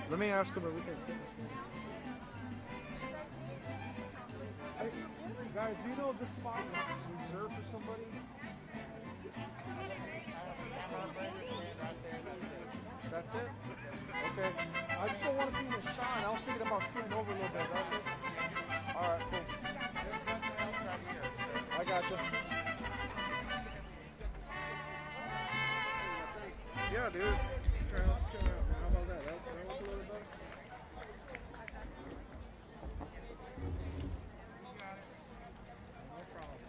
Let me ask him if we can. Hey, guys, do you know if this spot is reserved for somebody? That's it? Okay. I just don't want to be in the shine. I was thinking about scooting over a little bit. That's it? Alright, cool. I got you. Yeah, dude. Try out, man. How about that? That was a little better? No problem.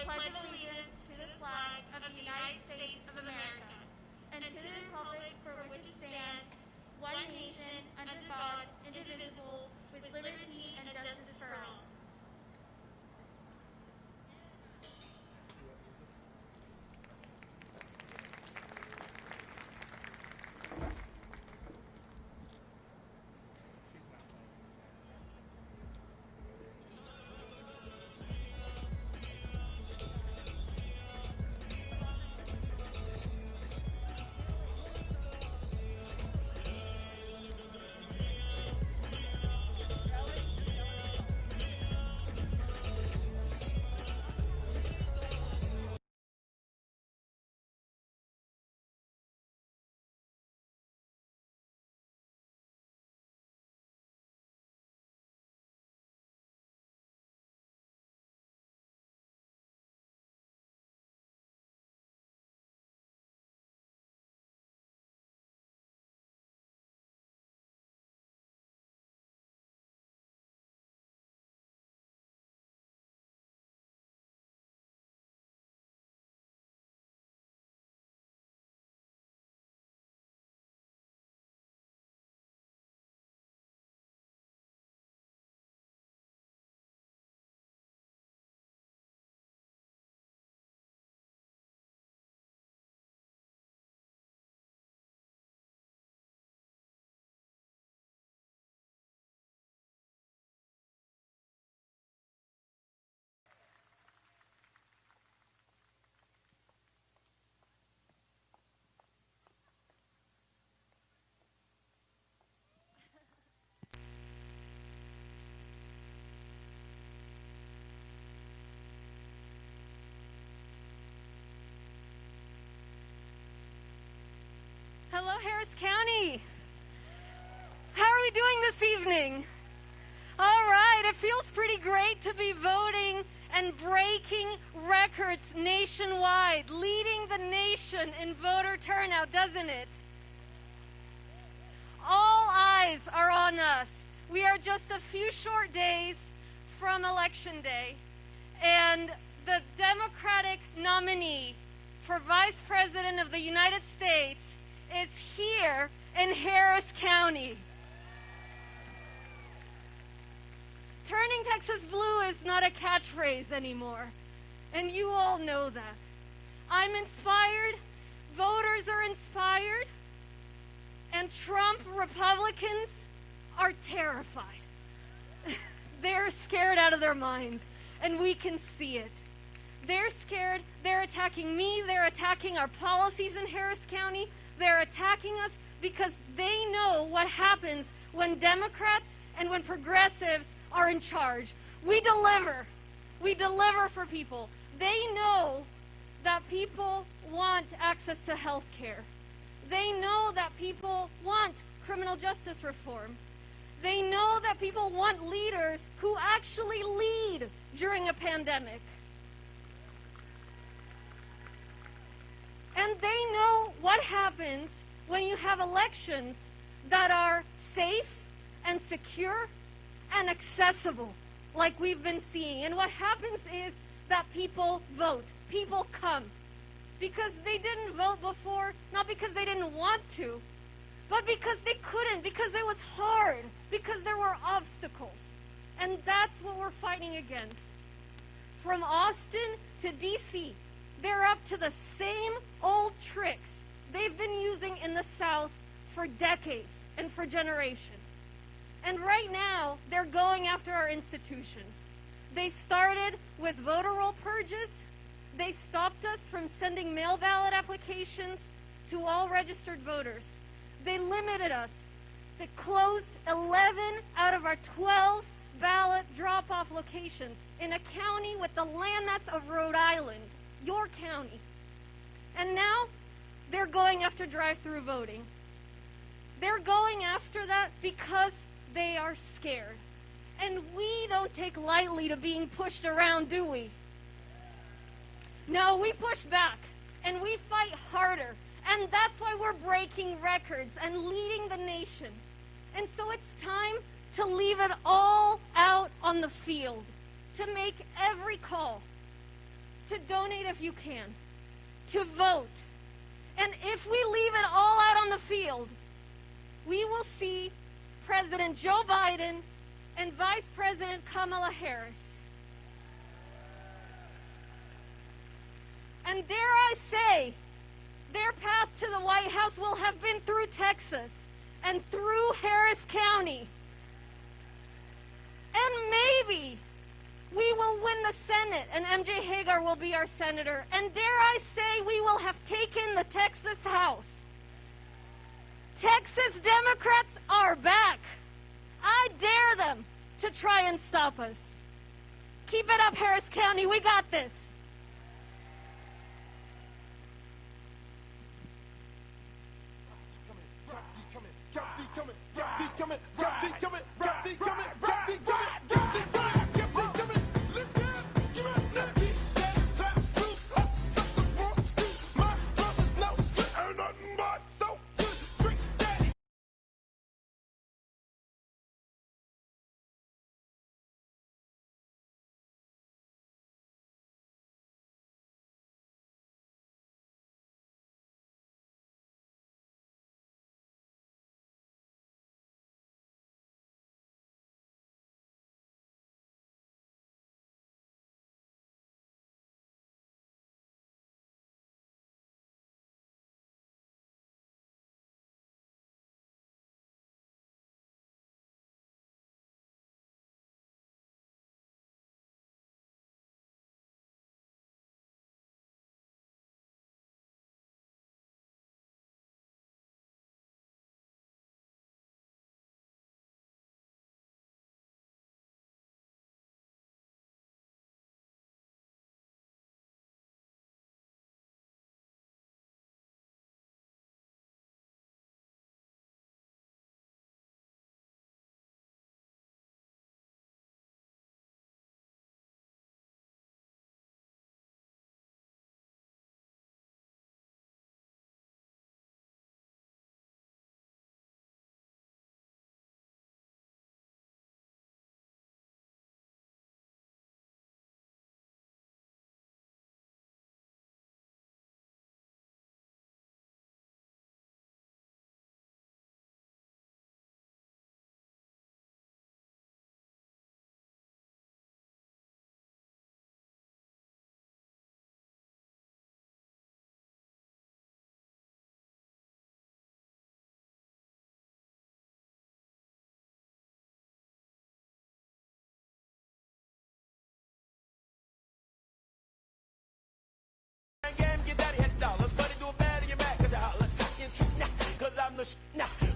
pledge allegiance to the flag of the United States of America and to the republic for which it stands, one nation, under God, indivisible, with liberty and justice for all. Hello, Harris County. How are we doing this evening? All right, it feels pretty great to be voting and breaking records nationwide, leading the nation in voter turnout, doesn't it? All eyes are on us. We are just a few short days from Election Day, and the Democratic nominee for Vice President of the United States is here in Harris County. Turning Texas blue is not a catchphrase anymore, and you all know that. I'm inspired, voters are inspired, and Trump Republicans are terrified. They're scared out of their minds, and we can see it. They're scared, they're attacking me, they're attacking our policies in Harris County. They're attacking us because they know what happens when Democrats and when progressives are in charge. We deliver. We deliver for people. They know that people want access to health care. They know that people want criminal justice reform. They know that people want leaders who actually lead during a pandemic. And they know what happens when you have elections that are safe and secure and accessible, like we've been seeing. And what happens is that people vote. People come. Because they didn't vote before, not because they didn't want to, but because they couldn't, because it was hard, because there were obstacles. And that's what we're fighting against. From Austin to D.C., they're up to the same old tricks they've been using in the South for decades and for generations. And right now, they're going after our institutions. They started with voter roll purges. They stopped us from sending mail ballot applications to all registered voters. They limited us. They closed 11 out of our 12 ballot drop-off locations in a county with the landmass of Rhode Island. Your county. And now they're going after drive-through voting. They're going after that because they are scared. And we don't take lightly to being pushed around, do we? No, we push back and we fight harder. And that's why we're breaking records and leading the nation. And so it's time to leave it all out on the field, to make every call. to donate if you can, to vote. And if we leave it all out on the field, we will see President Joe Biden and Vice President Kamala Harris. And dare I say, their path to the White House will have been through Texas and through Harris County. And maybe we will win the Senate and MJ Hagar will be our senator. And dare I say, we will have taken the Texas House. Texas Democrats are back. I dare them to try and stop us. Keep it up, Harris County. We got this.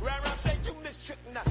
Round say you miss trick now.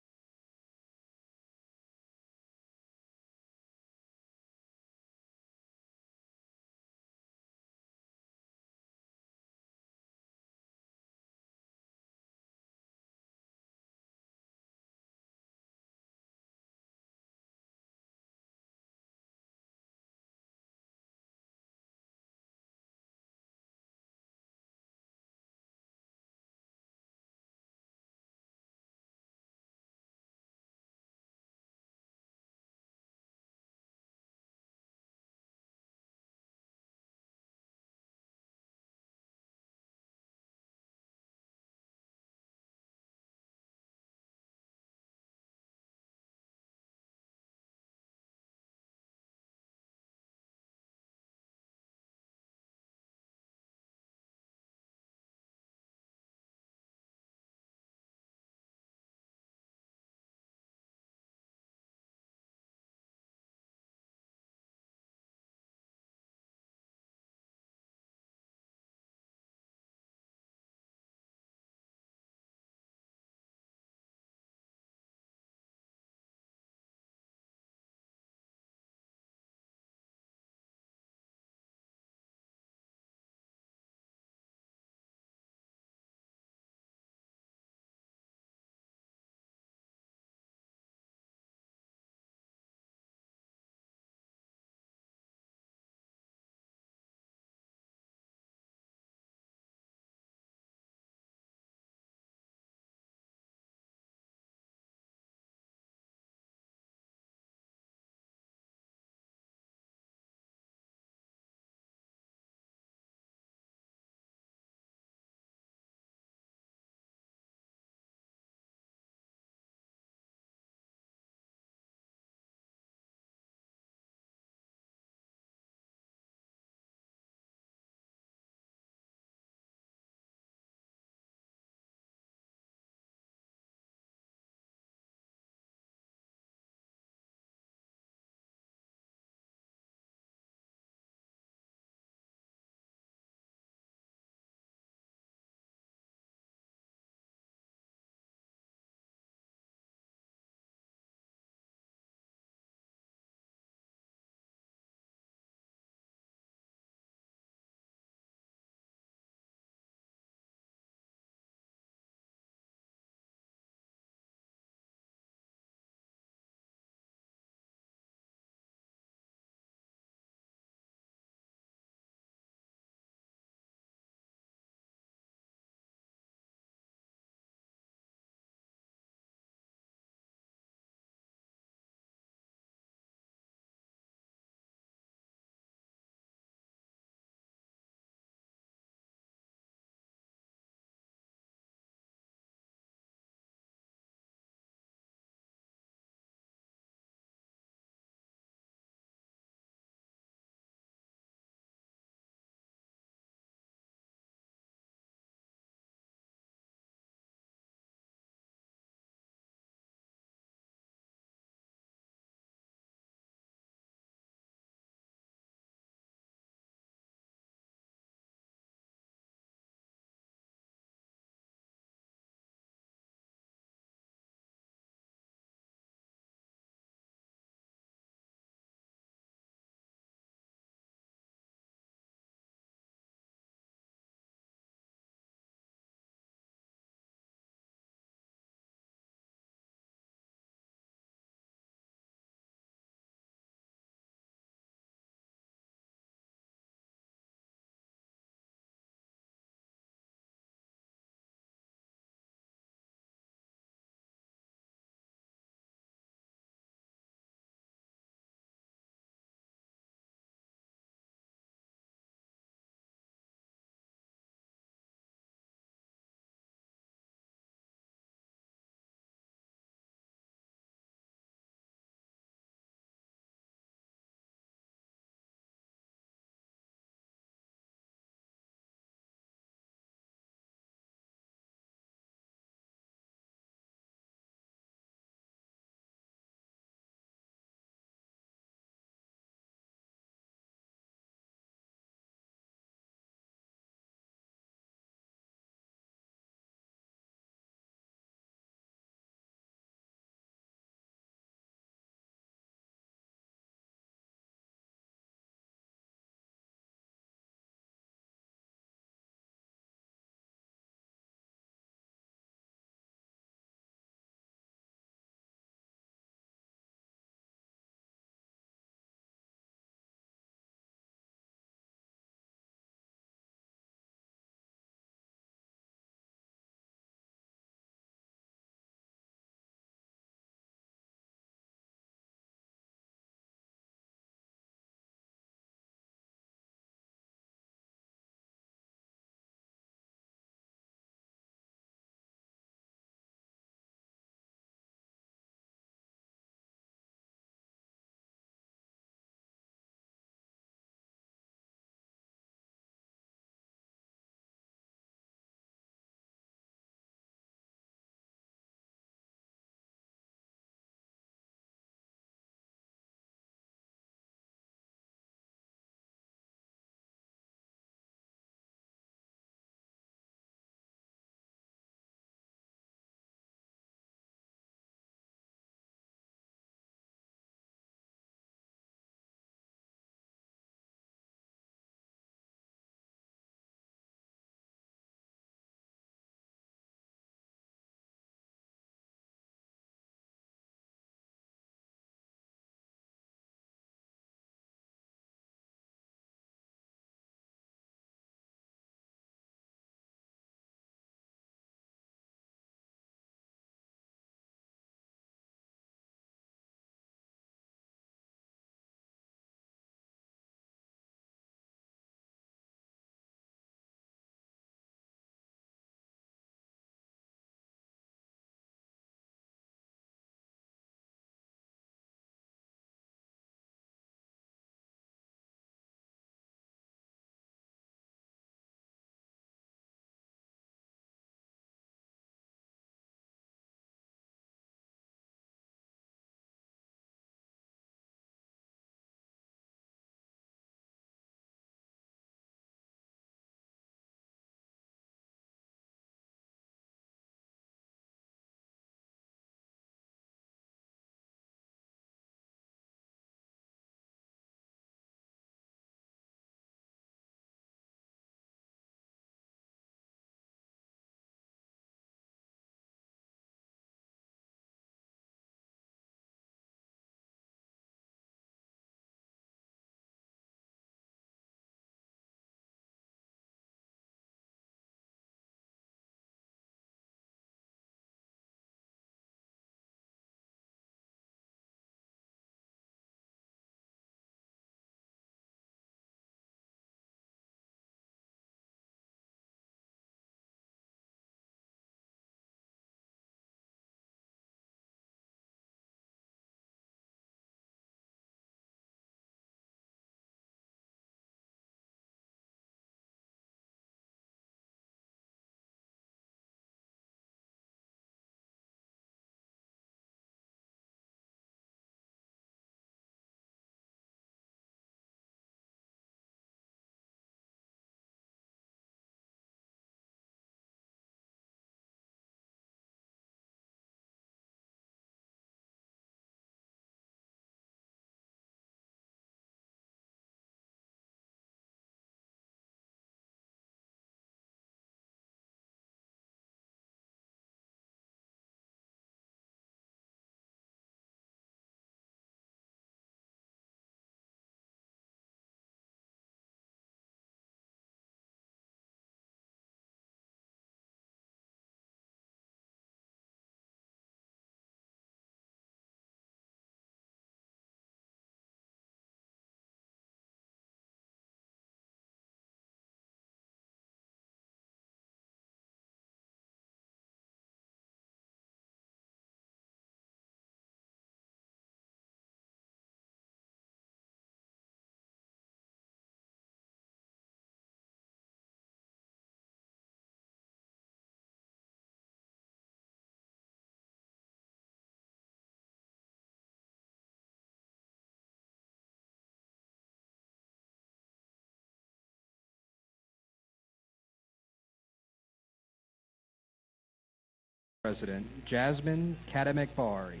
President Jasmine Kadamek-Bari.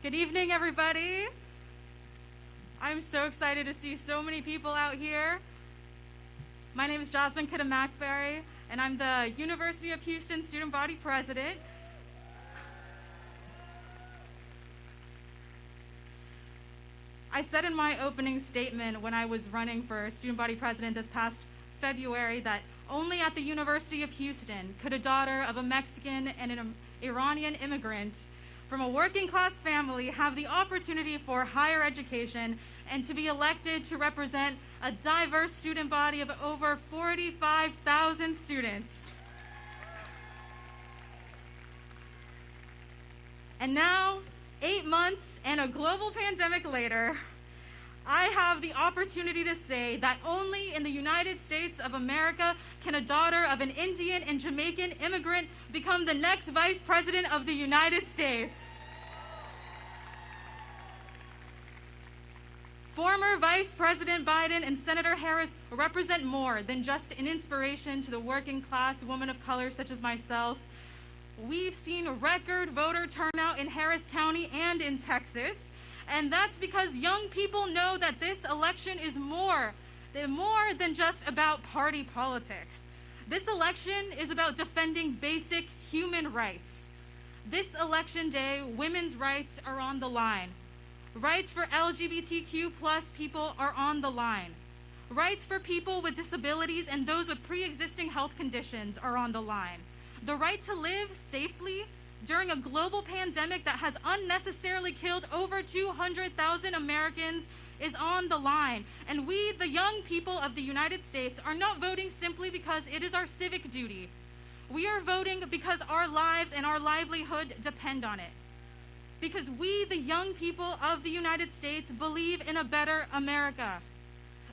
Good evening, everybody. I'm so excited to see so many people out here. My name is Jasmine Kadamek-Bari, and I'm the University of Houston Student Body President. I said in my opening statement when I was running for Student Body President this past February that only at the University of Houston could a daughter of a Mexican and an Iranian immigrant from a working class family have the opportunity for higher education and to be elected to represent a diverse student body of over 45,000 students. And now, 8 months and a global pandemic later, I have the opportunity to say that only in the United States of America can a daughter of an Indian and Jamaican immigrant become the next Vice President of the United States. Former Vice President Biden and Senator Harris represent more than just an inspiration to the working class woman of color such as myself. We've seen record voter turnout in Harris County and in Texas. And that's because young people know that this election is more than just about party politics. This election is about defending basic human rights. This election day, women's rights are on the line. Rights for LGBTQ plus people are on the line. Rights for people with disabilities and those with pre-existing health conditions are on the line. The right to live safely during a global pandemic that has unnecessarily killed over 200,000 Americans is on the line. And we, the young people of the United States, are not voting simply because it is our civic duty. We are voting because our lives and our livelihood depend on it. Because we, the young people of the United States, believe in a better America.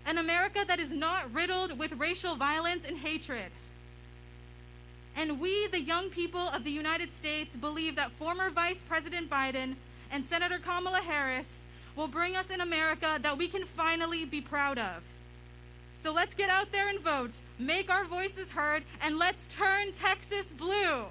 An America that is not riddled with racial violence and hatred. And we, the young people of the United States, believe that former Vice President Biden and Senator Kamala Harris will bring us an America that we can finally be proud of. So let's get out there and vote, make our voices heard, and let's turn Texas blue.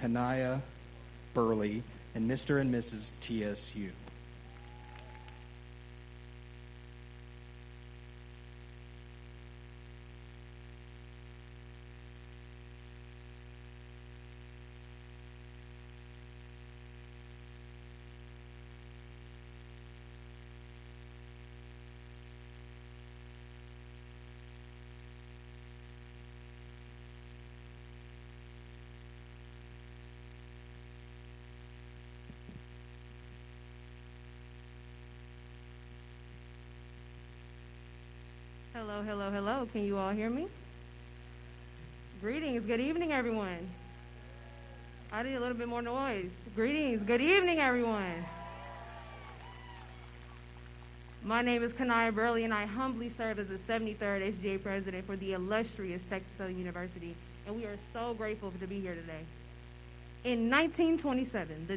Kanaya Burley, and Mr. and Mrs. TSU. Hello, hello, hello. Can you all hear me? Greetings. Good evening, everyone. I need a little bit more noise. Greetings. Good evening, everyone. My name is Kanaya Burley, and I humbly serve as the 73rd SGA president for the illustrious Texas Southern University, and we are so grateful to be here today. In 1927, the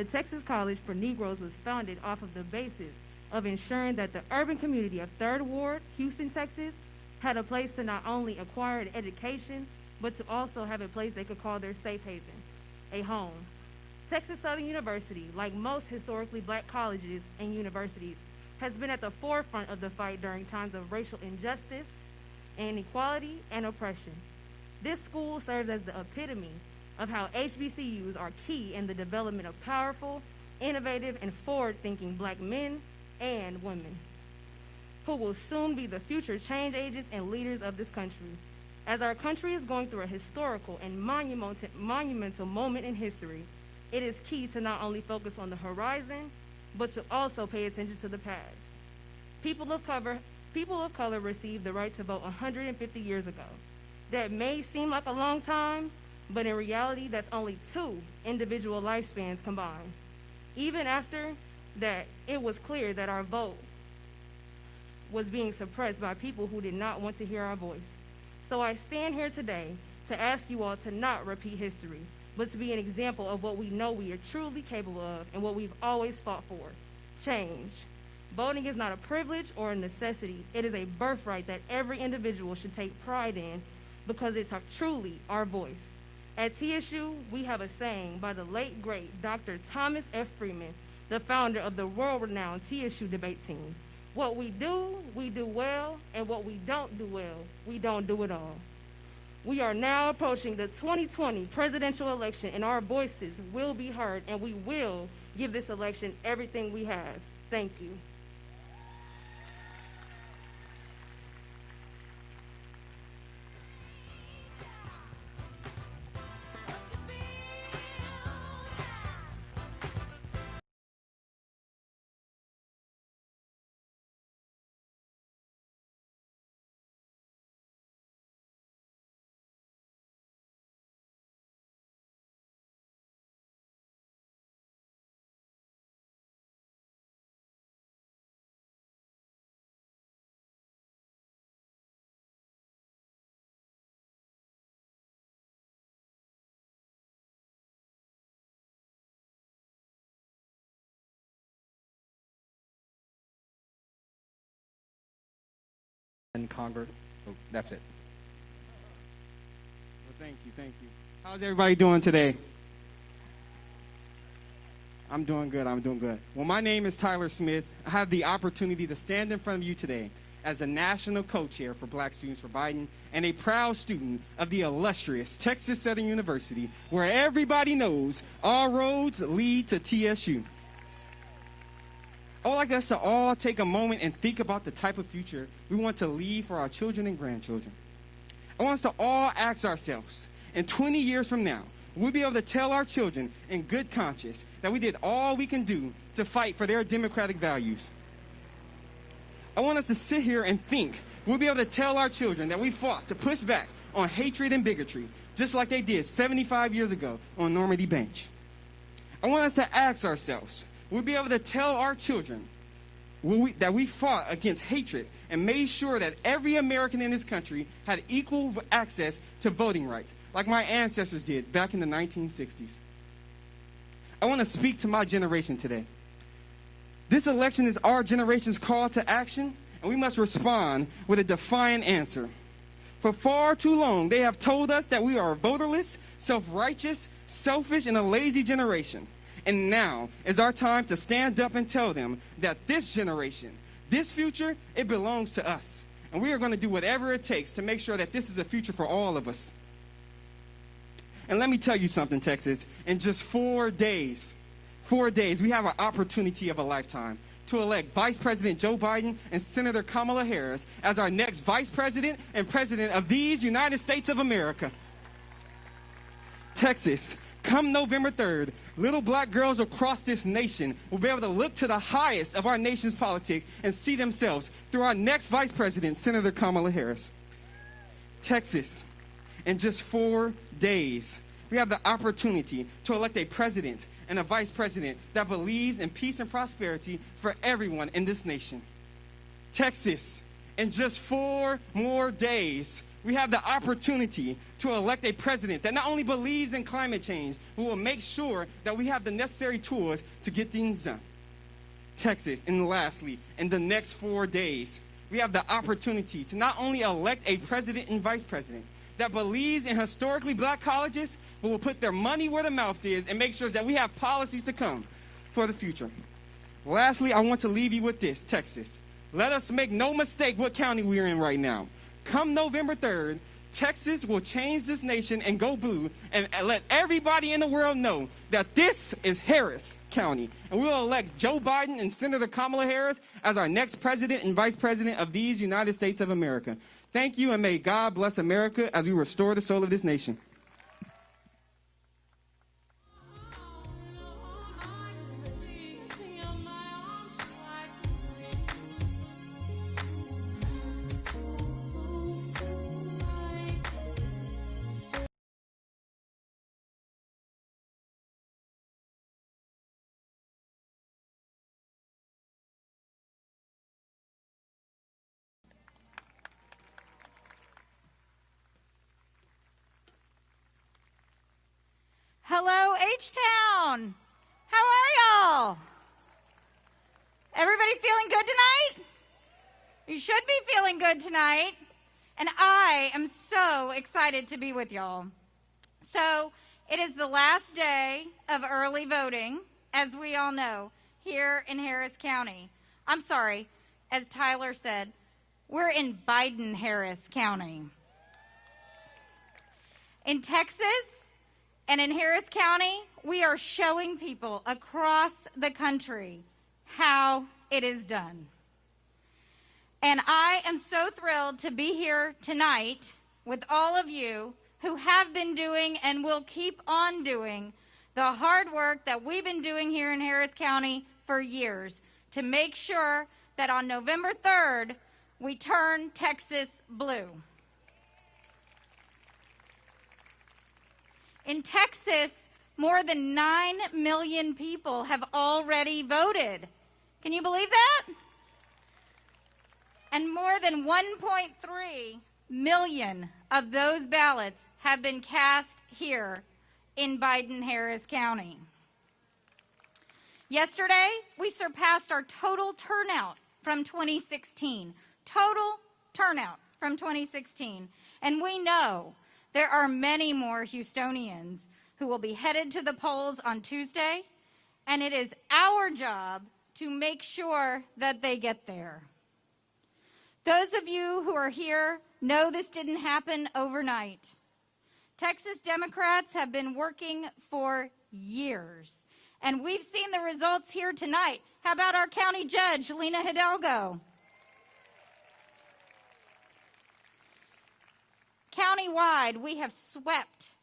Texas College for Negroes was founded off of the basis of ensuring that the urban community of 3rd Ward, Houston, Texas, had a place to not only acquire an education, but to also have a place they could call their safe haven, a home. Texas Southern University, like most historically black colleges and universities, has been at the forefront of the fight during times of racial injustice, inequality, and oppression. This school serves as the epitome of how HBCUs are key in the development of powerful, innovative, and forward-thinking black men and women who will soon be the future change agents and leaders of this country. As our country is going through a historical and monumental moment in history, it is key to not only focus on the horizon, but to also pay attention to the past. People of color received the right to vote 150 years ago. That may seem like a long time, but in reality, that's only 2 individual lifespans combined. Even after that, it was clear that our vote was being suppressed by people who did not want to hear our voice. So I stand here today to ask you all to not repeat history, but to be an example of what we know we are truly capable of and what we've always fought for: change. Voting is not a privilege or a necessity. It is a birthright that every individual should take pride in because it's truly our voice. At TSU, we have a saying by the late, great Dr. Thomas F. Freeman, the founder of the world-renowned TSU debate team. What we do well, and what we don't do well, we don't do at all. We are now approaching the 2020 presidential election, and our voices will be heard, and we will give this election everything we have. Thank you. And Congress. Oh, that's it. Well, thank you. How's everybody doing today? I'm doing good. Well, my name is Tyler Smith. I have the opportunity to stand in front of you today as the National Co-Chair for Black Students for Biden and a proud student of the illustrious Texas Southern University, where everybody knows all roads lead to TSU. I would like us to all take a moment and think about the type of future we want to leave for our children and grandchildren. I want us to all ask ourselves, in 20 years from now, we'll be able to tell our children in good conscience that we did all we can do to fight for their democratic values. I want us to sit here and think we'll be able to tell our children that we fought to push back on hatred and bigotry, just like they did 75 years ago on Normandy Beach. I want us to ask ourselves, we'll be able to tell our children that we fought against hatred and made sure that every American in this country had equal access to voting rights, like my ancestors did back in the 1960s. I want to speak to my generation today. This election is our generation's call to action, and we must respond with a defiant answer. For far too long, they have told us that we are a voterless, self-righteous, selfish, and a lazy generation. And now is our time to stand up and tell them that this generation, this future, it belongs to us. And we are going to do whatever it takes to make sure that this is a future for all of us. And let me tell you something, Texas. In just 4 days, we have an opportunity of a lifetime to elect Vice President Joe Biden and Senator Kamala Harris as our next Vice President and President of these United States of America. Texas, come November 3rd, little black girls across this nation will be able to look to the highest of our nation's politics and see themselves through our next Vice President, Senator Kamala Harris. Texas, in just 4 days, we have the opportunity to elect a president and a vice president that believes in peace and prosperity for everyone in this nation. Texas, in just 4 more days, we have the opportunity to elect a president that not only believes in climate change, but will make sure that we have the necessary tools to get things done. Texas, and lastly, in the next 4 days, we have the opportunity to not only elect a president and vice president that believes in historically black colleges, but will put their money where the mouth is and make sure that we have policies to come for the future. Lastly, I want to leave you with this, Texas. Let us make no mistake what county we're in right now. Come November 3rd, Texas will change this nation and go blue and let everybody in the world know that this is Harris County. And we'll elect Joe Biden and Senator Kamala Harris as our next president and vice president of these United States of America. Thank you, and may God bless America as we restore the soul of this nation. Hello, H-Town. How are y'all? Everybody feeling good tonight? You should be feeling good tonight. And I am so excited to be with y'all. So it is the last day of early voting, as we all know, here in Harris County. I'm sorry, as Tyler said, we're in Biden-Harris County. In Texas, and in Harris County, we are showing people across the country how it is done. And I am so thrilled to be here tonight with all of you who have been doing and will keep on doing the hard work that we've been doing here in Harris County for years to make sure that on November 3rd, we turn Texas blue. In Texas, more than 9 million people have already voted. Can you believe that? And more than 1.3 million of those ballots have been cast here in Biden-Harris County. Yesterday, we surpassed our total turnout from 2016. Total turnout from 2016. And we know there are many more Houstonians who will be headed to the polls on Tuesday, and it is our job to make sure that they get there. Those of you who are here know this didn't happen overnight. Texas Democrats have been working for years, and we've seen the results here tonight. How about our county judge, Lena Hidalgo? Countywide, we have swept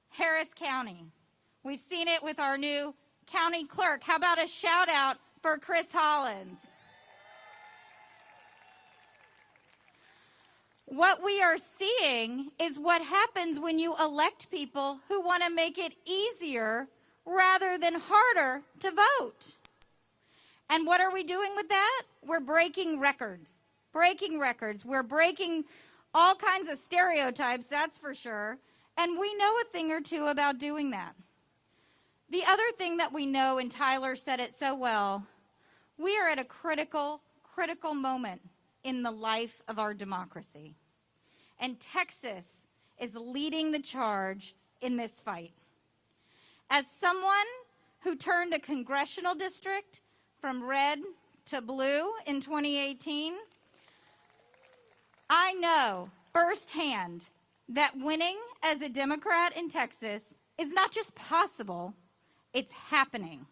Harris County. We've seen it with our new county clerk. How about a shout out for Chris Hollins? What we are seeing is what happens when you elect people who want to make it easier rather than harder to vote. And what are we doing with that? We're breaking records. Breaking records. We're breaking all kinds of stereotypes, that's for sure. And we know a thing or two about doing that. The other thing that we know, and Tyler said it so well, we are at a critical moment in the life of our democracy. and Texas is leading the charge in this fight. As someone who turned a congressional district from red to blue in 2018, I know firsthand that winning as a Democrat in Texas is not just possible, it's happening.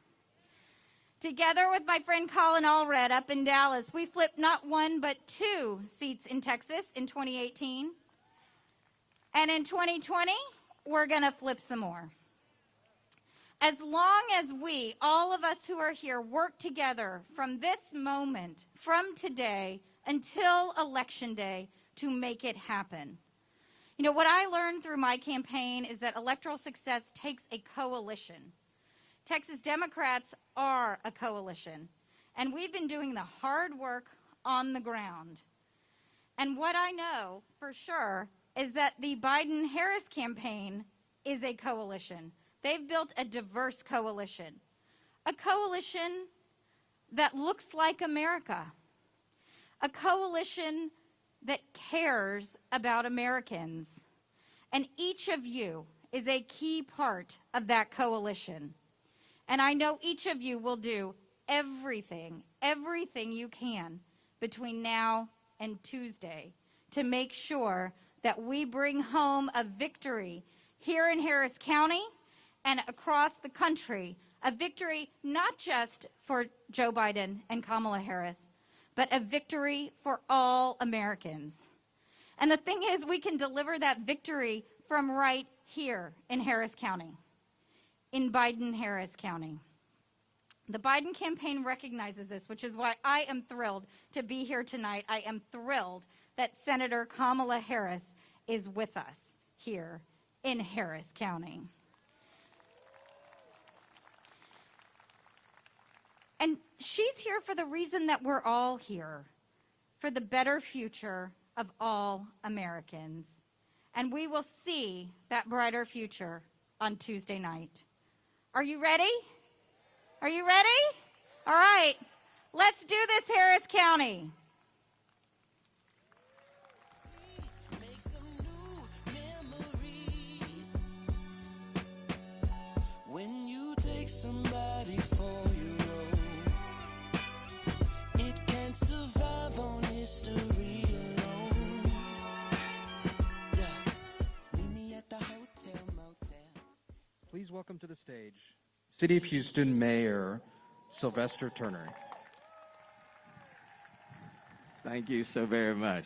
Together with my friend Colin Allred up in Dallas, we flipped not one but 2 seats in Texas in 2018. And in 2020, we're going to flip some more. As long as we, all of us who are here, work together from this moment, from today until Election Day, to make it happen. You know, what I learned through my campaign is that electoral success takes a coalition. Texas Democrats are a coalition, and we've been doing the hard work on the ground. And what I know for sure is that the Biden-Harris campaign is a coalition. They've built a diverse coalition, a coalition that looks like America, a coalition that cares about Americans. And each of you is a key part of that coalition. And I know each of you will do everything you can between now and Tuesday to make sure that we bring home a victory here in Harris County and across the country, a victory not just for Joe Biden and Kamala Harris, but a victory for all Americans. And the thing is, we can deliver that victory from right here in Harris County, in Biden-Harris County. The Biden campaign recognizes this, which is why I am thrilled to be here tonight. I am thrilled that Senator Kamala Harris is with us here in Harris County. And she's here for the reason that we're all here, for the better future of all Americans. And we will see that brighter future on Tuesday night. Are you ready? Are you ready? All right, let's do this, Harris County. Make some new memories. When you take somebody for your own, it can't survive on history alone. Yeah. Meet me at the hotel motel. Please welcome to the stage City of Houston Mayor Sylvester Turner. Thank you so very much.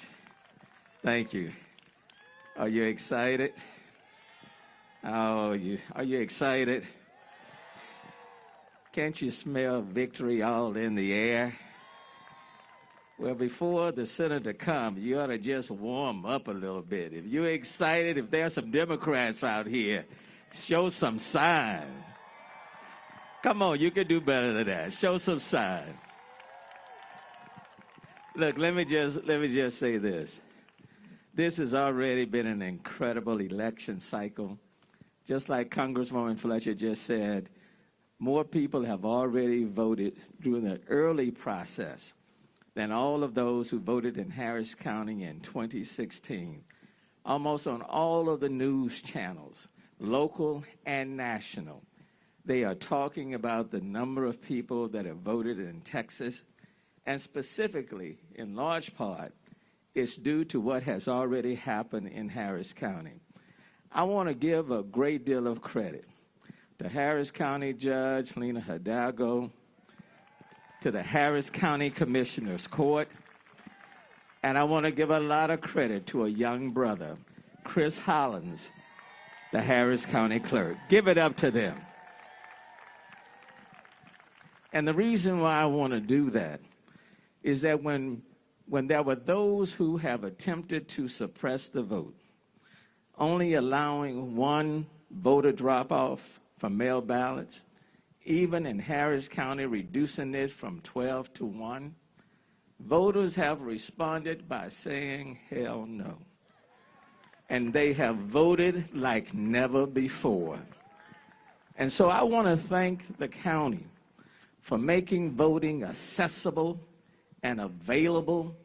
Thank you. Are you excited? Are you excited? Can't you smell victory all in the air? Well, before the senator comes, you ought to just warm up a little bit. If you're excited, if there are some Democrats out here, show some sign. Come on, you can do better than that. Show some sign. Look, let me just say this. This has already been an incredible election cycle. Just like Congresswoman Fletcher just said, more people have already voted through the early process than all of those who voted in Harris County in 2016. Almost on all of the news channels, local and national, they are talking about the number of people that have voted in Texas, and specifically, in large part, it's due to what has already happened in Harris County. I want to give a great deal of credit to Harris County Judge Lena Hidalgo, to the Harris County Commissioner's Court, and I want to give a lot of credit to a young brother, Chris Hollins, the Harris County Clerk. Give it up to them. And the reason why I want to do that is that when there were those who have attempted to suppress the vote, only allowing one voter drop-off for mail ballots, even in Harris County reducing it from 12 to 1, voters have responded by saying, hell no. And they have voted like never before. And so I want to thank the county for making voting accessible and available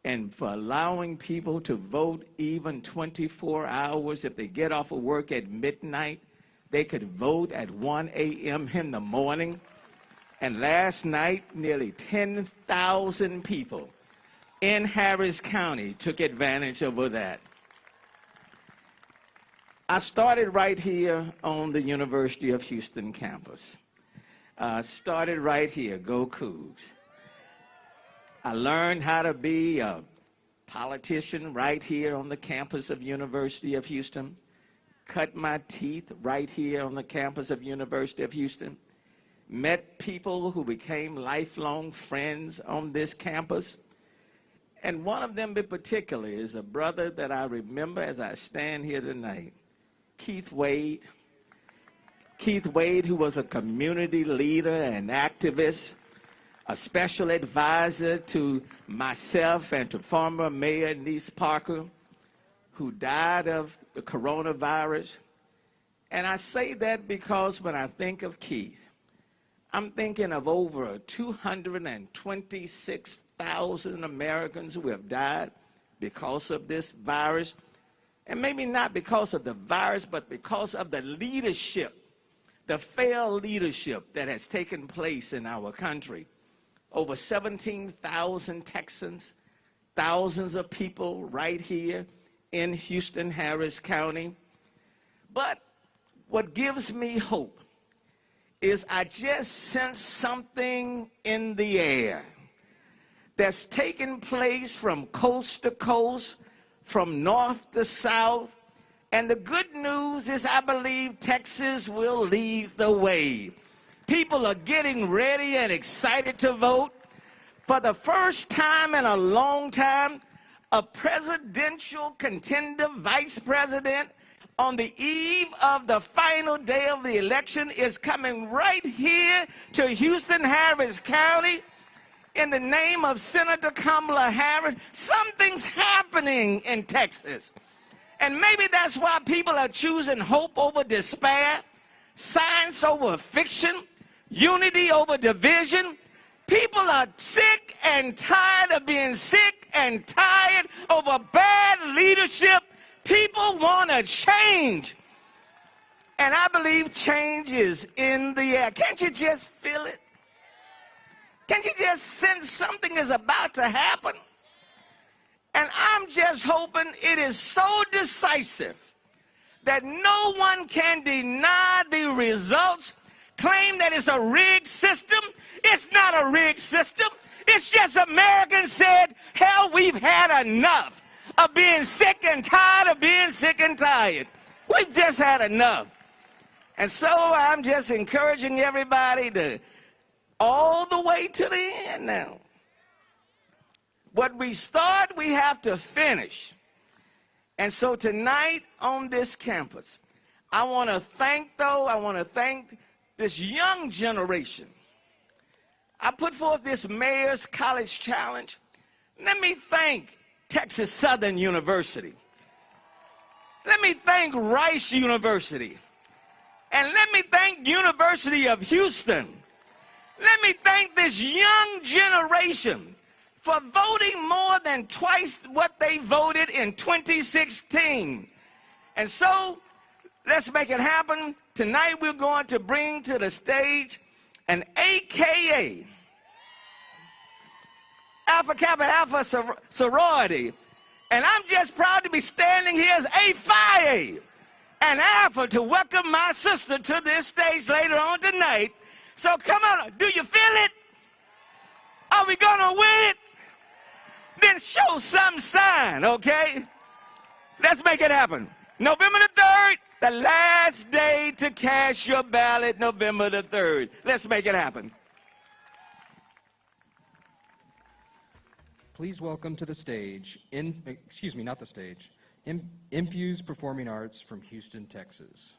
and for allowing people to vote even 24 hours. If they get off of work at midnight, they could vote at 1 a.m. in the morning. And last night, nearly 10,000 people in Harris County took advantage of that. I started right here on the University of Houston campus. Started right here, go Cougs. I learned how to be a politician right here on the campus of University of Houston. Cut my teeth right here on the campus of University of Houston. Met people who became lifelong friends on this campus. And one of them in particular is a brother that I remember as I stand here tonight, Keith Wade. Keith Wade, who was a community leader and activist, a special advisor to myself and to former Mayor Nice Parker, who died of the coronavirus. And I say that because when I think of Keith, I'm thinking of over 226,000 Americans who have died because of this virus. And maybe not because of the virus, but because of the leadership, the failed leadership that has taken place in our country. Over 17,000 Texans, thousands of people right here in Houston, Harris County. But what gives me hope is I just sense something in the air that's taking place from coast to coast, from north to south. And the good news is I believe Texas will lead the way. People are getting ready and excited to vote. For the first time in a long time, a presidential contender vice president on the eve of the final day of the election is coming right here to Houston, Harris County in the name of Senator Kamala Harris. Something's happening in Texas. And maybe that's why people are choosing hope over despair, science over fiction, unity over division. People are sick and tired of being sick and tired over bad leadership. People want to change. And I believe change is in the air. Can't you just feel it? Can't you just sense something is about to happen? And I'm just hoping it is so decisive that no one can deny the results, claim that it's a rigged system. It's not a rigged system. It's just Americans said, hell, we've had enough of being sick and tired of being sick and tired. We've just had enough. And so I'm just encouraging everybody to all the way to the end now. What we start, we have to finish. And so tonight on this campus, I want to thank this young generation. I put forth this Mayor's College Challenge. Let me thank Texas Southern University. Let me thank Rice University. And let me thank University of Houston. Let me thank this young generation for voting more than twice what they voted in 2016. And so, let's make it happen. Tonight we're going to bring to the stage an AKA, Alpha Kappa Alpha sorority. And I'm just proud to be standing here as A Phi A, an Alpha, to welcome my sister to this stage later on tonight. So come on, do you feel it? Are we gonna win it? Then show some sign, okay? Let's make it happen. November the 3rd, the last day to cast your ballot, November the 3rd. Let's make it happen. Please welcome to the stage, Infuse Performing Arts from Houston, Texas.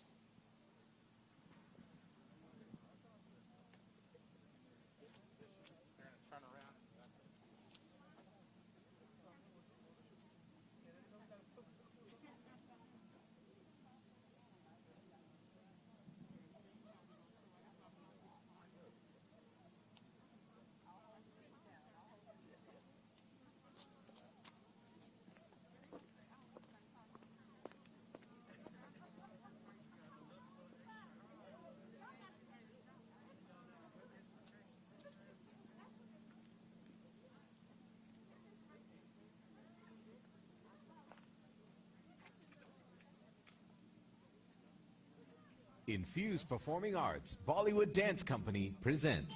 Infused Performing Arts Bollywood Dance Company presents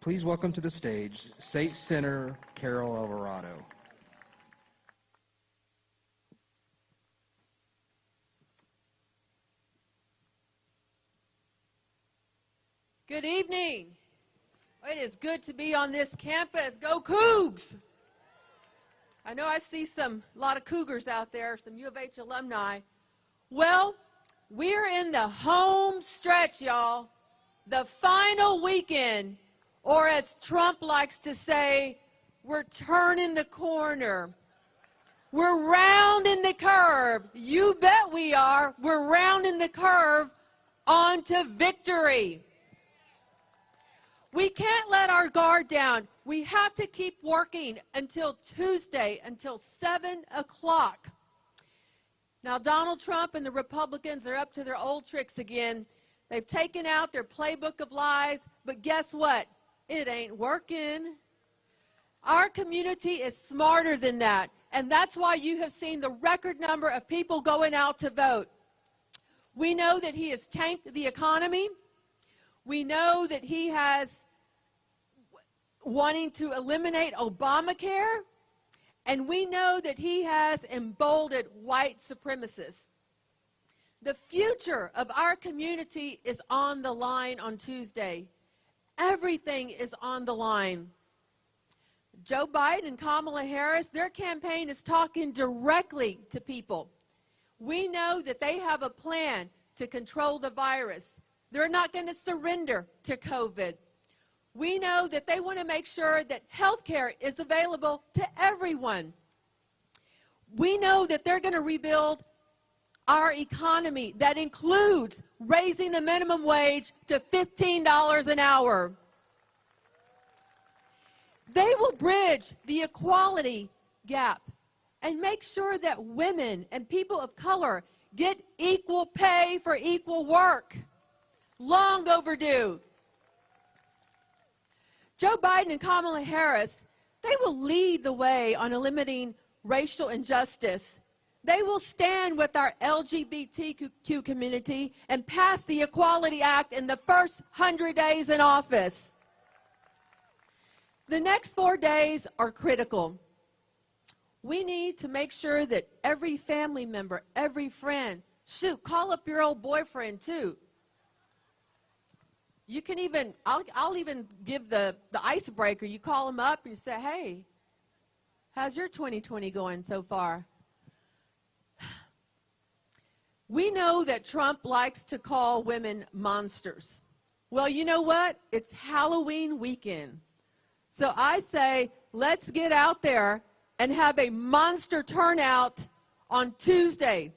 Please welcome to the stage State Senator Carol Alvarado. Good evening. It is good to be on this campus. Go Cougs! I know I see a lot of Cougars out there, some U of H alumni. Well, we're in the home stretch, y'all. The final weekend. Or as Trump likes to say, we're turning the corner. We're rounding the curve. You bet we are. We're rounding the curve onto victory. We can't let our guard down. We have to keep working until Tuesday, until 7 o'clock. Now, Donald Trump and the Republicans are up to their old tricks again. They've taken out their playbook of lies, but guess what? It ain't working. Our community is smarter than that, and that's why you have seen the record number of people going out to vote. We know that he has tanked the economy. We know that he has wanting to eliminate Obamacare, and we know that he has emboldened white supremacists. The future of our community is on the line on Tuesday. Everything is on the line. Joe Biden and Kamala Harris, their campaign is talking directly to people. We know that they have a plan to control the virus. They're not going to surrender to COVID. We know that they want to make sure that health care is available to everyone. We know that they're going to rebuild our economy. That includes raising the minimum wage to $15 an hour. They will bridge the equality gap and make sure that women and people of color get equal pay for equal work. Long overdue. Joe Biden and Kamala Harris, they will lead the way on eliminating racial injustice. They will stand with our LGBTQ community and pass the Equality Act in the first 100 days in office. The next 4 days are critical. We need to make sure that every family member, every friend, shoot, call up your old boyfriend too. You can even, I'll even give the icebreaker. You call him up and you say, hey, how's your 2020 going so far? We know that Trump likes to call women monsters. Well, you know what? It's Halloween weekend. So I say, let's get out there and have a monster turnout on Tuesday.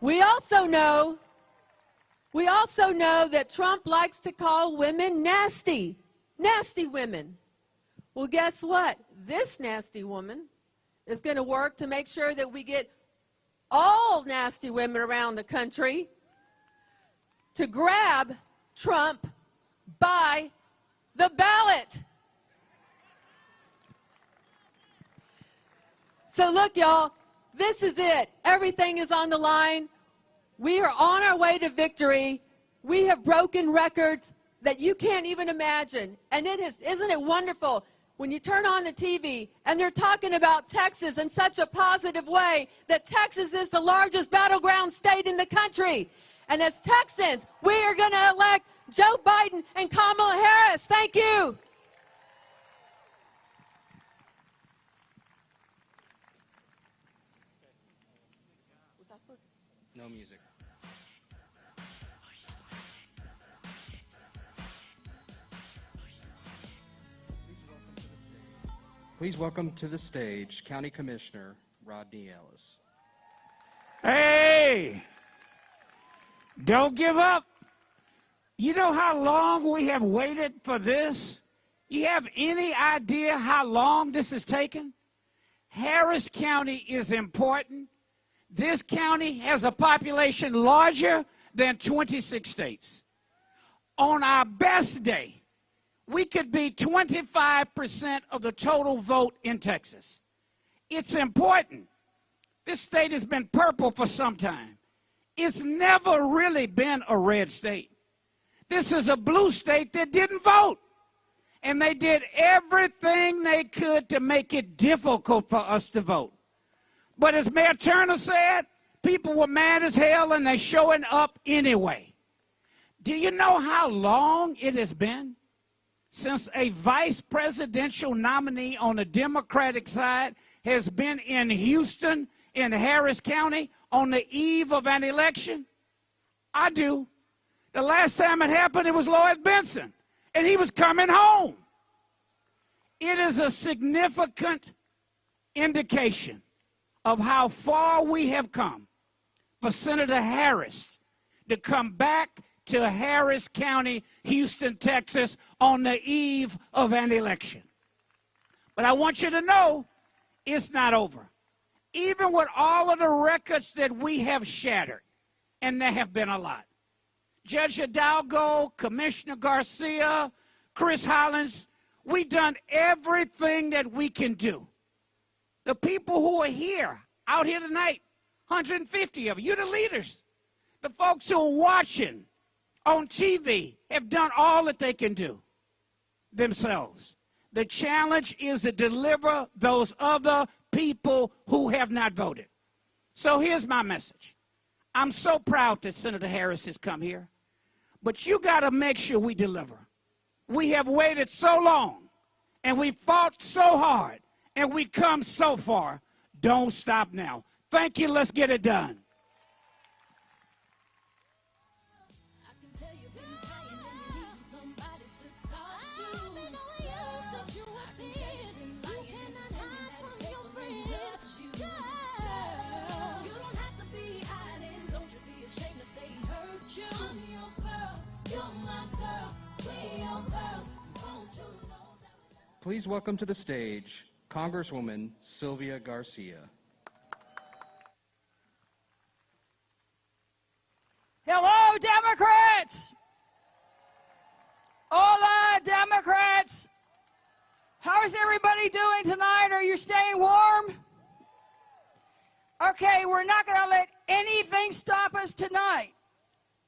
We also know that Trump likes to call women nasty women. Well, guess what? This nasty woman is going to work to make sure that we get all nasty women around the country to grab Trump by the ballot. So look, y'all, this is it. Everything is on the line. We are on our way to victory. We have broken records that you can't even imagine. And isn't it wonderful when you turn on the TV and they're talking about Texas in such a positive way, that Texas is the largest battleground state in the country. And as Texans, we are going to elect Joe Biden and Kamala Harris. Thank you. No music. Please welcome to the stage County Commissioner Rodney Ellis. Hey, don't give up. You know how long we have waited for this? You have any idea how long this has taken? Harris County is important. This county has a population larger than 26 states. On our best day, we could be 25% of the total vote in Texas. It's important. This state has been purple for some time. It's never really been a red state. This is a blue state that didn't vote. And they did everything they could to make it difficult for us to vote. But as Mayor Turner said, people were mad as hell and they're showing up anyway. Do you know how long it has been since a vice presidential nominee on the Democratic side has been in Houston, in Harris County, on the eve of an election? I do. The last time it happened, it was Lloyd Benson, and he was coming home. It is a significant indication of how far we have come for Senator Harris to come back to Harris County, Houston, Texas, on the eve of an election. But I want you to know it's not over. Even with all of the records that we have shattered, and there have been a lot. Judge Hidalgo, Commissioner Garcia, Chris Hollins, we've done everything that we can do. The people who are here, out here tonight, 150 of you, you're the leaders. The folks who are watching on TV have done all that they can do themselves. The challenge is to deliver those other people who have not voted. So here's my message. I'm so proud that Senator Harris has come here, but you got to make sure we deliver. We have waited so long, and we fought so hard, and we come so far. Don't stop now. Thank you. Let's get it done. Please welcome to the stage Congresswoman Sylvia Garcia. Hello, Democrats! Hola, Democrats! How is everybody doing tonight? Are you staying warm? Okay, we're not going to let anything stop us tonight.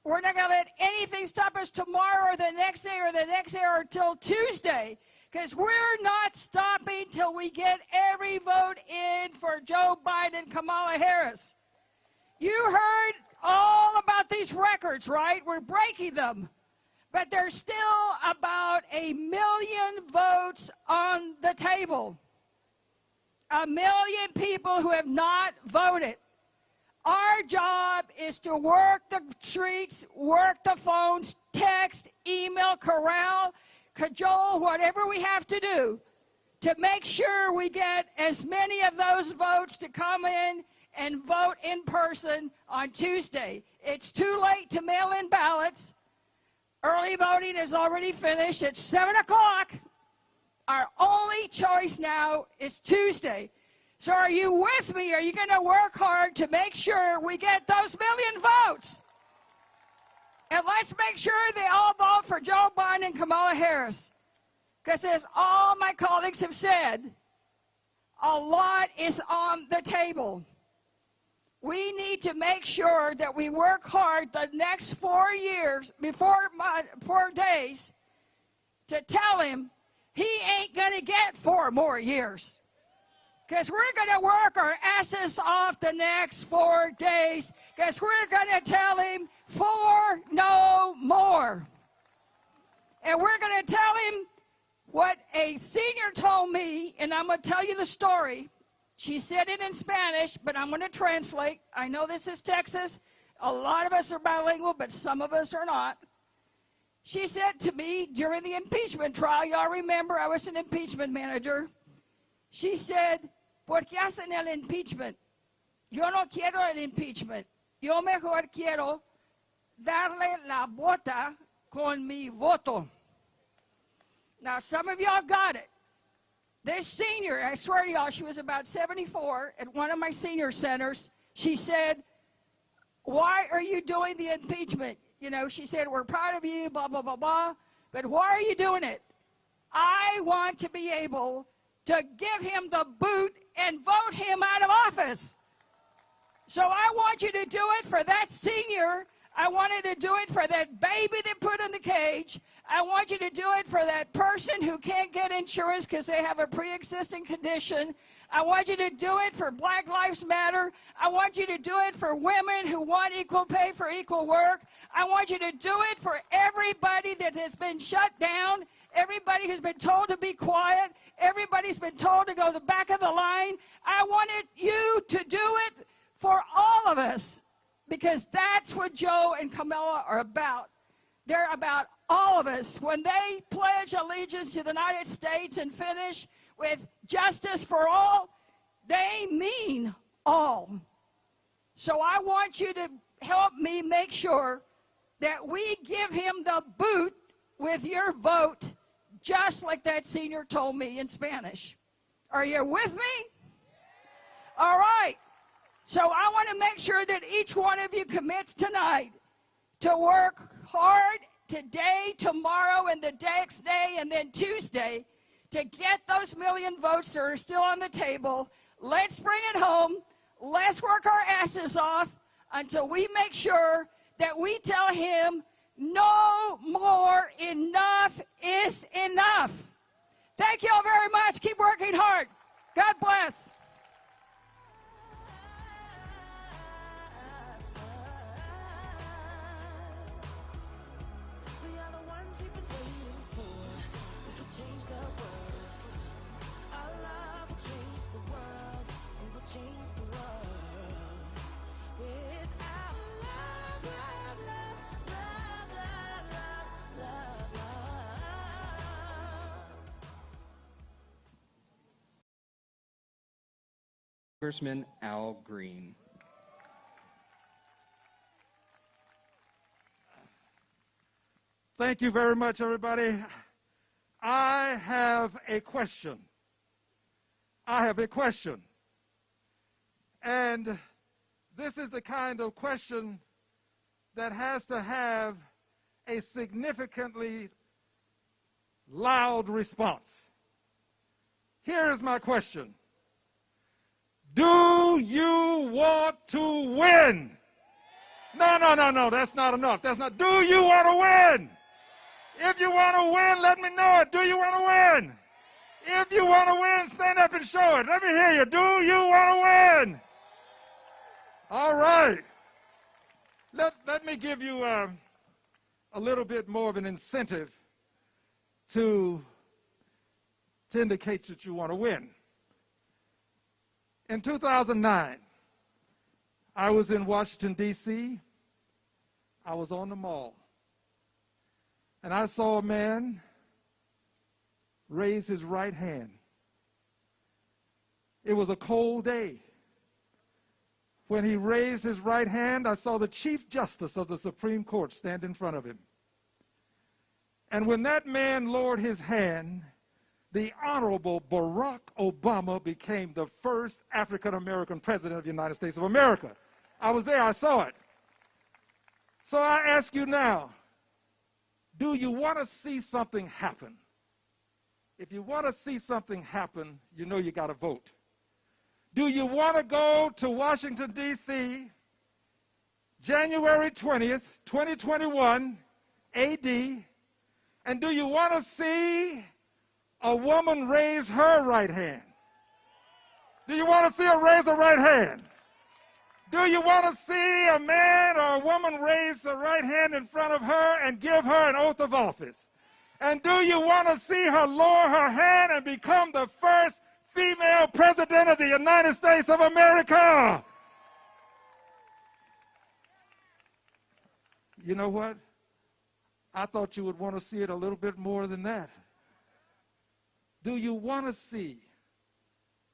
We're not going to let anything stop us tomorrow or the next day or the next day or till Tuesday, because we're not stopping till we get every vote in for Joe Biden and Kamala Harris. You heard all about these records, right? We're breaking them. But there's still about 1 million votes on the table. 1 million people who have not voted. Our job is to work the streets, work the phones, text, email, corral, cajole, whatever we have to do to make sure we get as many of those votes to come in and vote in person on Tuesday. It's too late to mail in ballots. Early voting is already finished. It's 7 o'clock. Our only choice now is Tuesday. So are you with me? Are you going to work hard to make sure we get those 1 million votes? And let's make sure they all vote for Joe Biden and Kamala Harris. Because as all my colleagues have said, a lot is on the table. We need to make sure that we work hard the next 4 years, 4 days, to tell him he ain't going to get 4 more years. Because we're going to work our asses off the next 4 days, because we're going to tell him 4 no more. And we're going to tell him what a senior told me, and I'm going to tell you the story. She said it in Spanish, but I'm going to translate. I know this is Texas. A lot of us are bilingual, but some of us are not. She said to me during the impeachment trial, y'all remember I was an impeachment manager. She said, ¿por qué hacen el impeachment? Yo no quiero el impeachment. Yo mejor quiero darle la bota con mi voto. Now, some of y'all got it. This senior, I swear to y'all, she was about 74 at one of my senior centers. She said, why are you doing the impeachment? You know, she said, we're proud of you, blah, blah, blah, blah. But why are you doing it? I want to be able to give him the boot and vote him out of office. So I want you to do it for that senior. I wanted to do it for that baby they put in the cage. I want you to do it for that person who can't get insurance because they have a pre-existing condition. I want you to do it for Black Lives Matter. I want you to do it for women who want equal pay for equal work. I want you to do it for everybody that has been shut down, everybody who's been told to be quiet, everybody's been told to go to the back of the line. I wanted you to do it for all of us, because that's what Joe and Kamala are about. They're about all of us. When they pledge allegiance to the United States and finish with justice for all, they mean all. So I want you to help me make sure that we give him the boot with your vote, just like that senior told me in Spanish. Are you with me? All right. So I want to make sure that each one of you commits tonight to work hard today, tomorrow, and the next day, and then Tuesday to get those 1 million votes that are still on the table. Let's bring it home. Let's work our asses off until we make sure that we tell him no more. Enough is enough. Thank you all very much. Keep working hard. God bless. Congressman Al Green. Thank you very much, everybody. I have a question. I have a question. And this is the kind of question that has to have a significantly loud response. Here is my question. Do you want to win? No, that's not enough. That's not. Do you want to win? If you want to win, let me know it. Do you want to win? If you want to win, stand up and show it. Let me hear you. Do you want to win? All right. Let me give you a little bit more of an incentive to indicate that you want to win. In 2009, I was in Washington, D.C. I was on the mall. And I saw a man raise his right hand. It was a cold day. When he raised his right hand, I saw the Chief Justice of the Supreme Court stand in front of him. And when that man lowered his hand, the Honorable Barack Obama became the first African-American president of the United States of America. I was there, I saw it. So I ask you now, do you want to see something happen? If you want to see something happen, you know you got to vote. Do you want to go to Washington, D.C., January 20th, 2021, A.D., and do you want to see a woman raise her right hand? Do you want to see her raise her right hand? Do you want to see a man or a woman raise the right hand in front of her and give her an oath of office? And do you want to see her lower her hand and become the first female president of the United States of America? You know what? I thought you would want to see it a little bit more than that. Do you want to see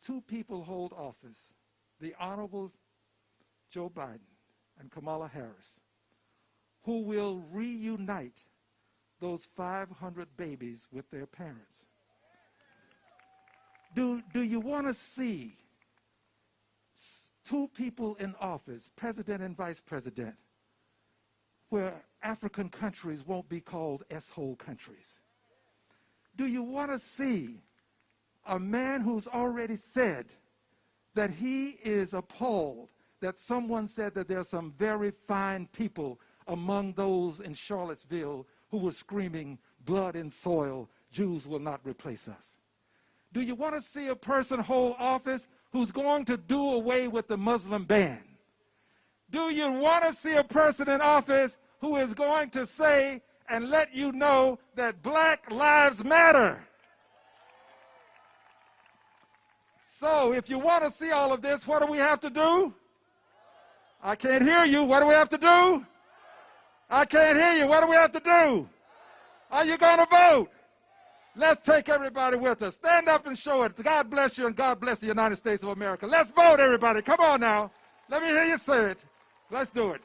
two people hold office, the Honorable Joe Biden and Kamala Harris, who will reunite those 500 babies with their parents? Do you want to see two people in office, president and vice president, where African countries won't be called S-hole countries? Do you want to see a man who's already said that he is appalled that someone said that there are some very fine people among those in Charlottesville who were screaming, blood and soil, Jews will not replace us? Do you want to see a person hold office who's going to do away with the Muslim ban? Do you want to see a person in office who is going to say and let you know that Black Lives Matter? So if you want to see all of this, what do we have to do? I can't hear you. What do we have to do? I can't hear you. What do we have to do? Are you going to vote? Let's take everybody with us. Stand up and show it. God bless you and God bless the United States of America. Let's vote, everybody. Come on now. Let me hear you say it. Let's do it.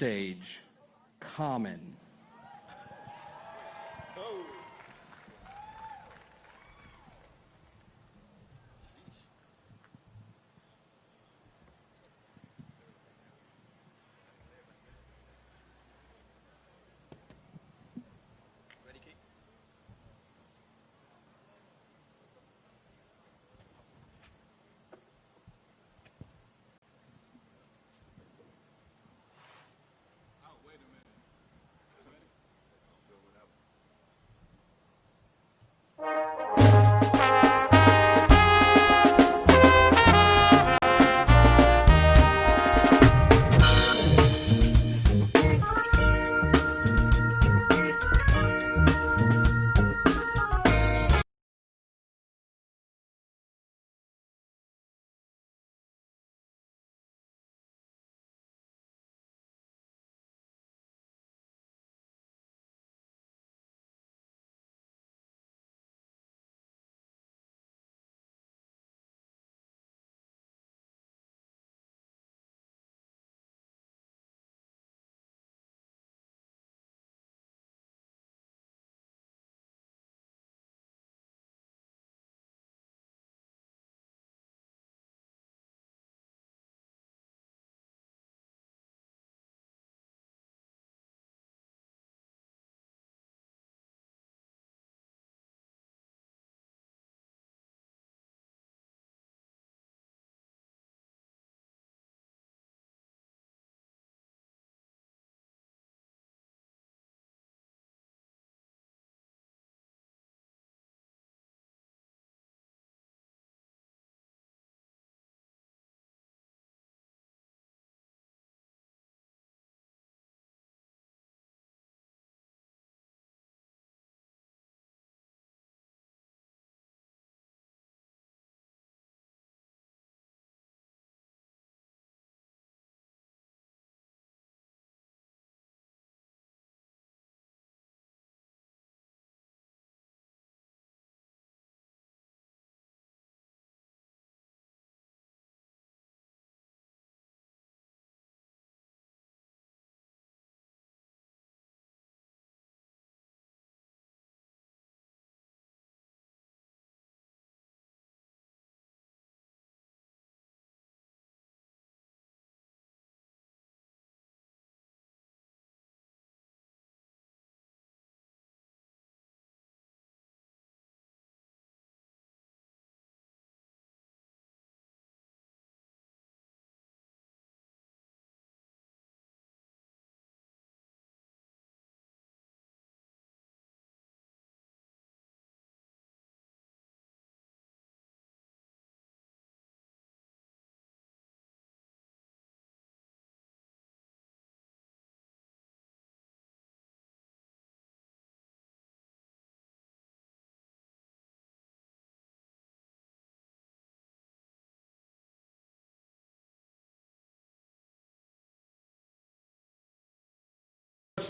stage, Common.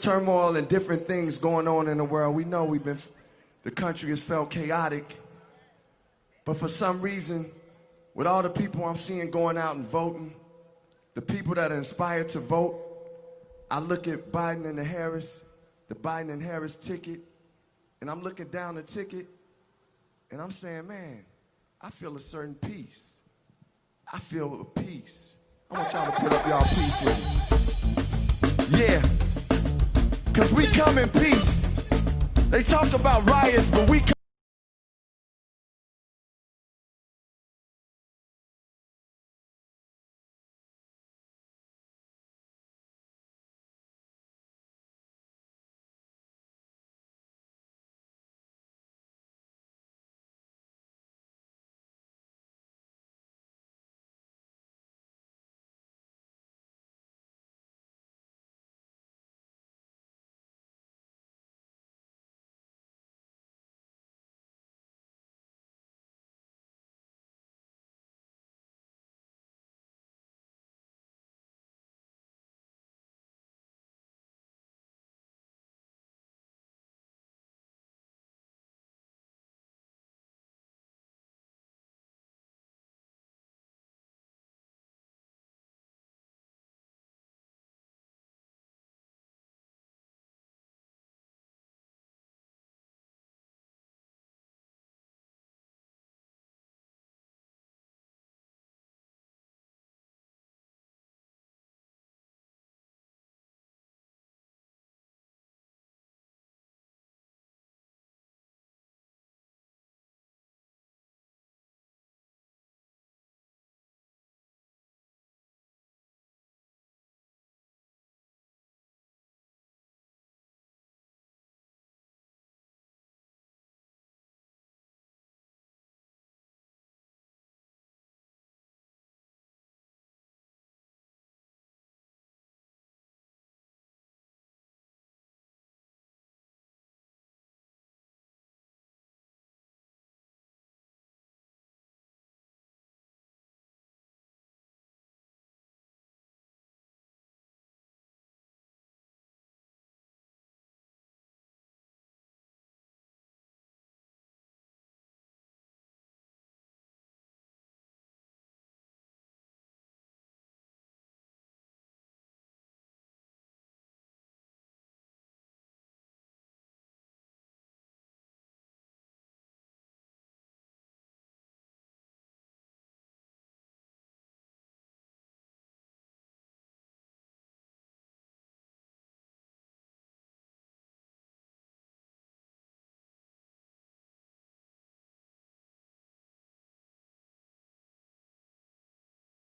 Turmoil and different things going on in the world. We know the country has felt chaotic, but for some reason, with all the people I'm seeing going out and voting, the people that are inspired to vote, I look at Biden and the Biden and Harris ticket, and I'm looking down the ticket, and I'm saying, man, I feel a certain peace. I feel a peace. I want y'all to put up y'all peace with me. Yeah. Because we come in peace. They talk about riots, but we come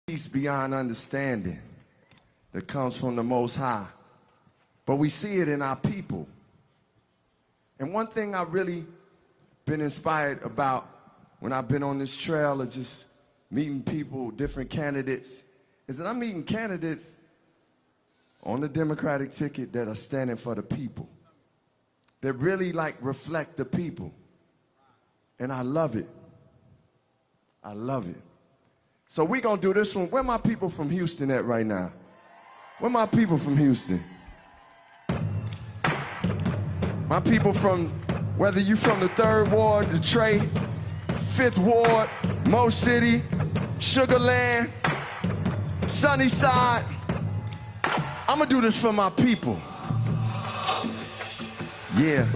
peace beyond understanding that comes from the Most High. But we see it in our people. And one thing I've really been inspired about when I've been on this trail of just meeting people, different candidates, is that I'm meeting candidates on the Democratic ticket that are standing for the people, that really reflect the people. And I love it. I love it. So we're going to do this one. Where my people from Houston at right now? Where my people from Houston? My people from, whether you from the 3rd Ward, Detroit, 5th Ward, Mo City, Sugarland, Sunnyside, I'm gonna do this for my people. Yeah.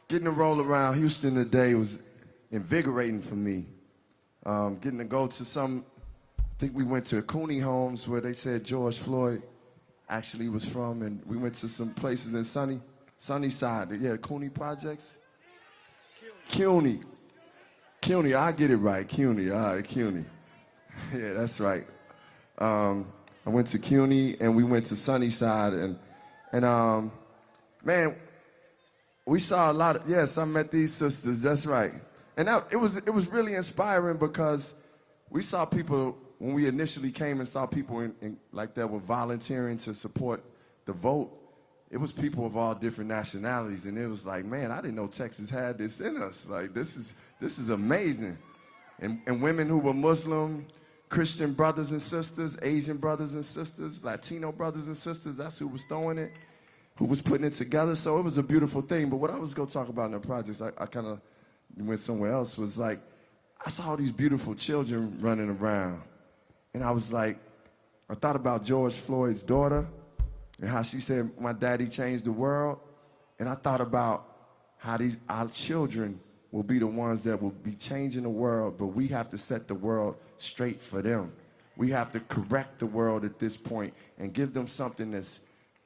getting to roll around Houston today was invigorating for me. Getting to go to I think we went to Cooney Homes where they said George Floyd actually was from, and we went to some places in Sunnyside. Yeah, Cooney Projects? CUNY. CUNY, I get it right, CUNY, all right, CUNY. Yeah, that's right. I went to CUNY and we went to Sunnyside, and man, we saw a lot of, yes, I met these sisters, that's right. And it was really inspiring because we saw people, when we initially came and saw people like that were volunteering to support the vote, it was people of all different nationalities, and it was like, man, I didn't know Texas had this in us. Like, this is amazing. And women who were Muslim, Christian brothers and sisters, Asian brothers and sisters, Latino brothers and sisters, that's who was throwing it, who was putting it together. So it was a beautiful thing. But what I was going to talk about in the projects, I kind of went somewhere else, was like, I saw all these beautiful children running around. And I was like, I thought about George Floyd's daughter and how she said, my daddy changed the world. And I thought about how our children will be the ones that will be changing the world, but we have to set the world straight for them. We have to correct the world at this point and give them something that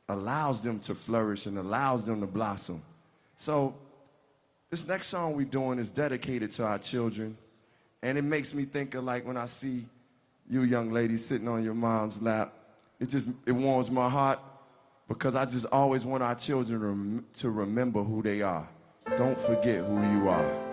allows them to flourish and allows them to blossom. So this next song we're doing is dedicated to our children, and it makes me think of like when I see you young ladies sitting on your mom's lap. It warms my heart because I just always want our children to remember who they are. Don't forget who you are.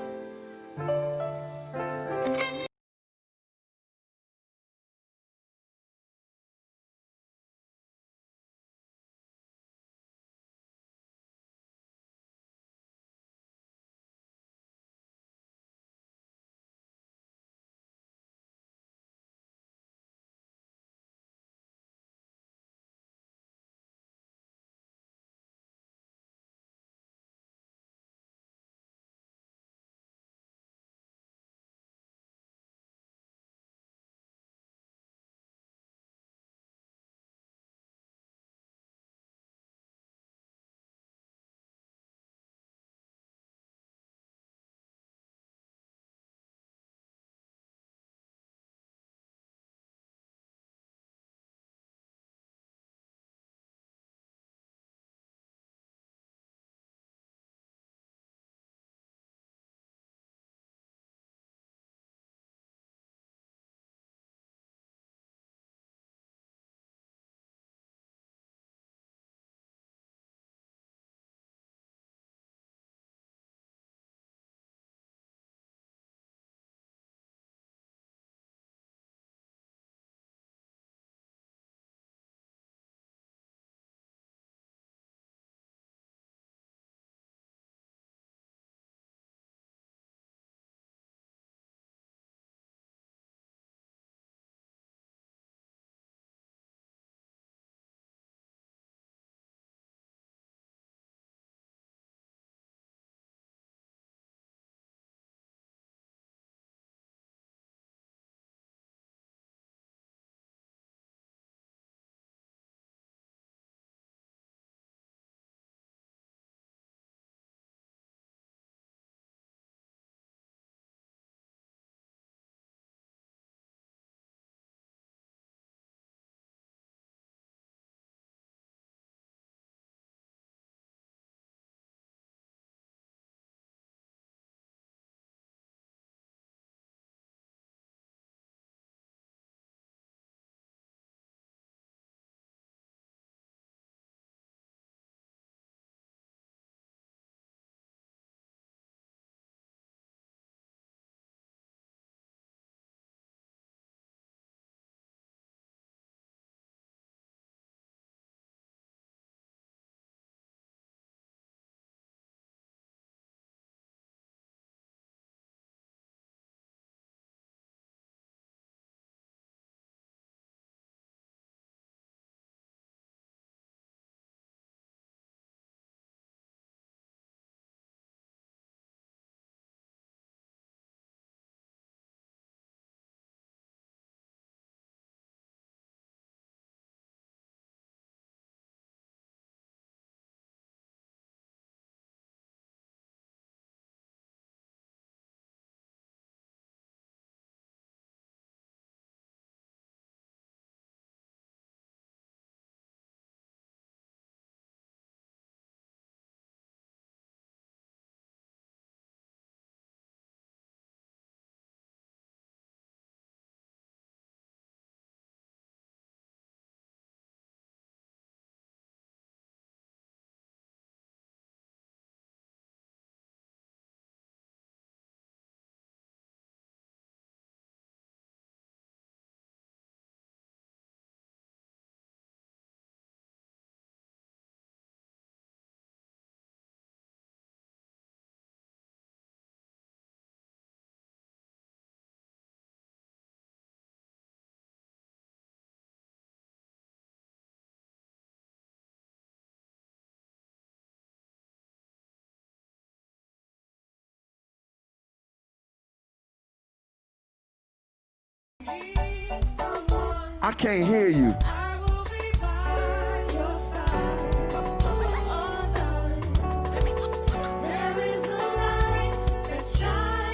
I can't hear you.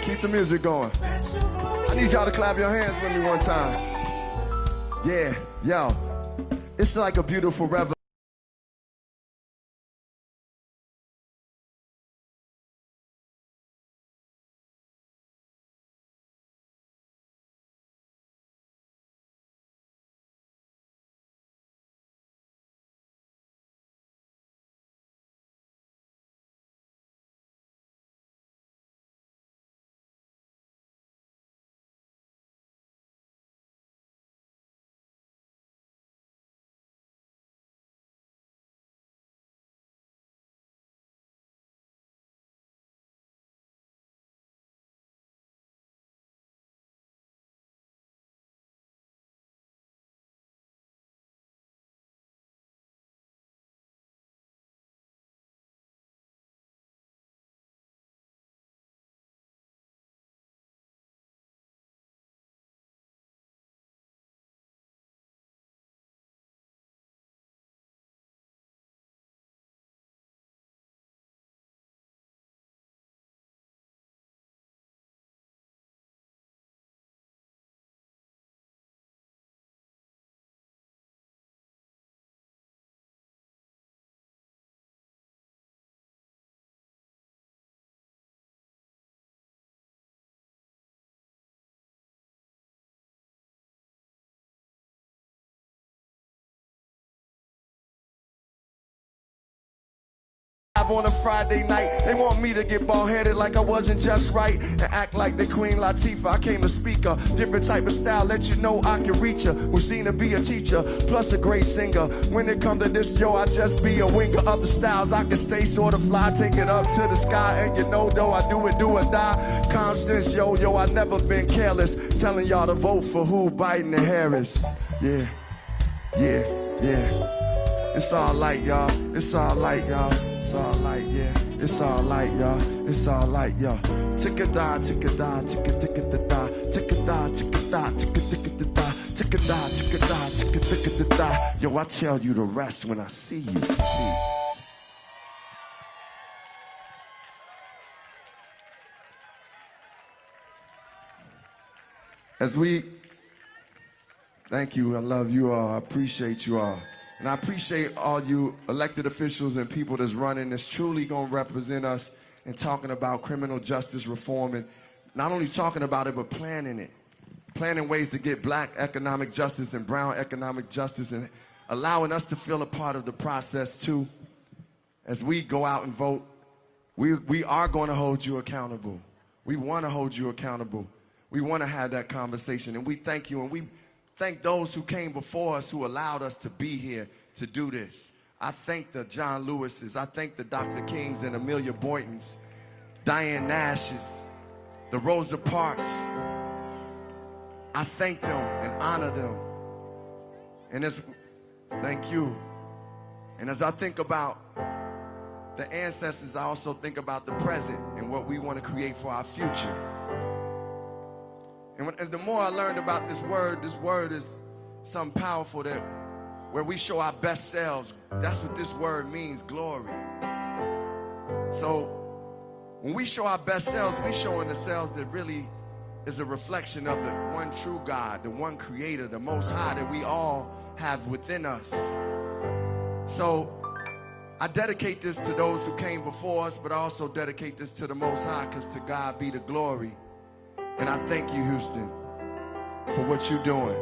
Keep the music going. I need y'all to clap your hands with me one time. Yeah, yo. It's like a beautiful revelation. On a Friday night, they want me to get bald-headed like I wasn't just right and act like the Queen Latifah. I came to speak a different type of style, let you know I can reach her. Was seen to be a teacher, plus a great singer. When it comes to this, yo, I just be a winger of the styles. I can stay sort of fly, take it up to the sky, and you know, though, I do it, do or die. Common sense, yo, I never been careless. Telling y'all to vote for who, Biden and Harris. Yeah, yeah, yeah. It's all light, y'all. It's all light, y'all. It's all light, yeah. It's all light, y'all. It's all light, y'all. Tick-a-da, tick-a-da, tick-a-tick-a-da-da. Tick-a-da, tick-a-da, tick-a-tick-a-da-da. Tick-a-da, tick-a-da, tick-a-tick-a-da-da. Yo, I tell you the rest when I see you. As we, thank you, I love you all, I appreciate you all. And I appreciate all you elected officials and people that's running that's truly going to represent us in talking about criminal justice reform and not only talking about it, but planning it. Planning ways to get black economic justice and brown economic justice and allowing us to feel a part of the process too. As we go out and vote, we are going to hold you accountable. We want to hold you accountable. We want to have that conversation, and we thank you, and we thank those who came before us who allowed us to be here to do this. I thank the John Lewises. I thank the Dr. Kings and Amelia Boytons, Diane Nashes, the Rosa Parks. I thank them and honor them. And thank you. And as I think about the ancestors, I also think about the present and what we want to create for our future. And the more I learned about this word is something powerful that where we show our best selves. That's what this word means, glory. So when we show our best selves, we showing the selves that really is a reflection of the one true God, the one creator, the most high that we all have within us. So I dedicate this to those who came before us, but I also dedicate this to the most high, because to God be the glory. And I thank you, Houston, for what you're doing.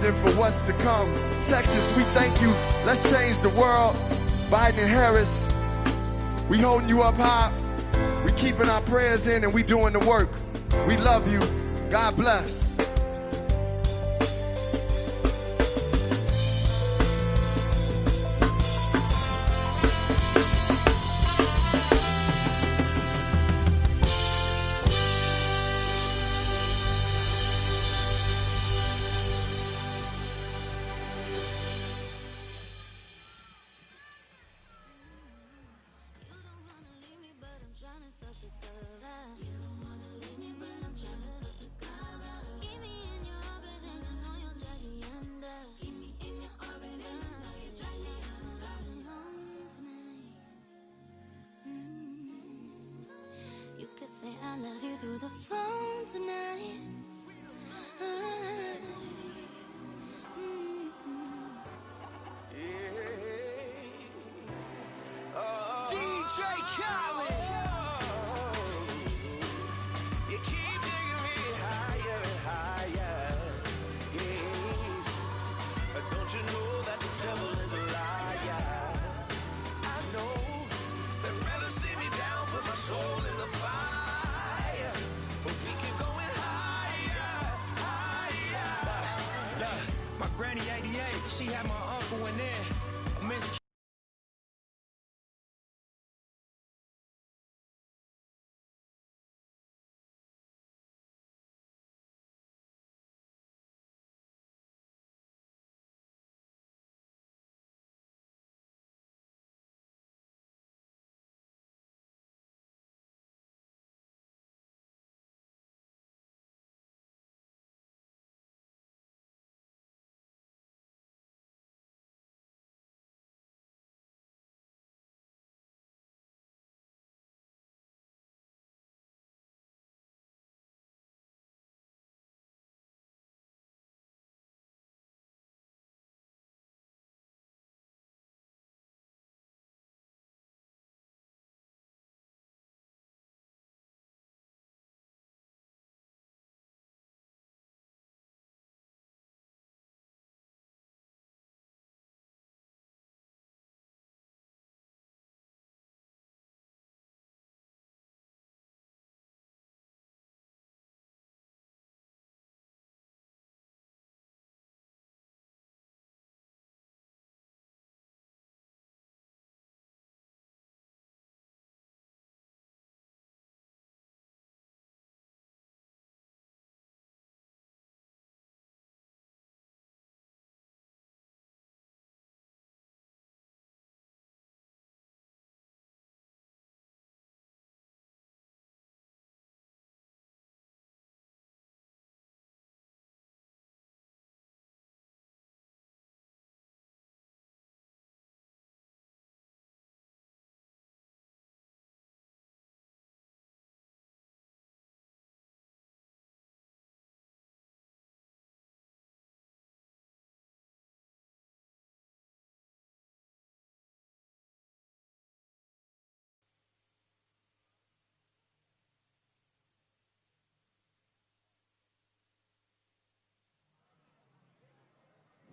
destined for what's to come. Texas, we thank you. Let's change the world. Biden and Harris, we holding you up high. We keeping our prayers in and we doing the work. We love you. God bless. I love you through the phone tonight. DJ Khaled. You keep taking me higher and higher. Yeah. But don't you know that the devil is a liar? I know they'd rather see me down, put my soul in the fire. But we keep going higher, higher. My granny 88, she had my uncle in there. I miss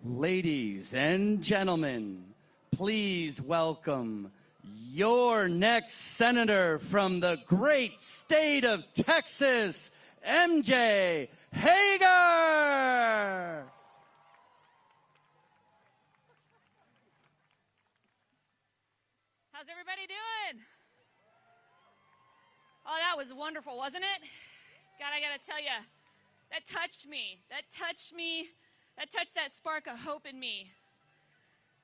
Ladies and gentlemen, please welcome your next senator from the great state of Texas, MJ Hager. How's everybody doing? Oh, that was wonderful, wasn't it? God, I gotta tell you, that touched me. That touched me. That touched that spark of hope in me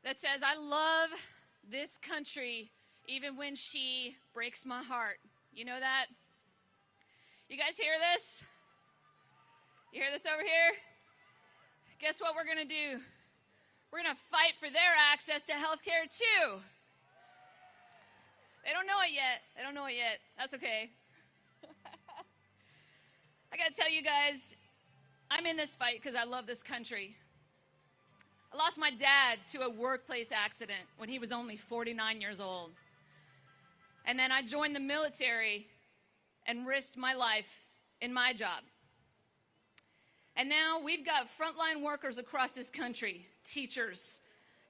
that says, I love this country even when she breaks my heart. You know that? You guys hear this? You hear this over here? Guess what we're going to do? We're going to fight for their access to health care, too. They don't know it yet. They don't know it yet. That's okay. I got to tell you guys, I'm in this fight because I love this country. I lost my dad to a workplace accident when he was only 49 years old. And then I joined the military and risked my life in my job. And now we've got frontline workers across this country, teachers,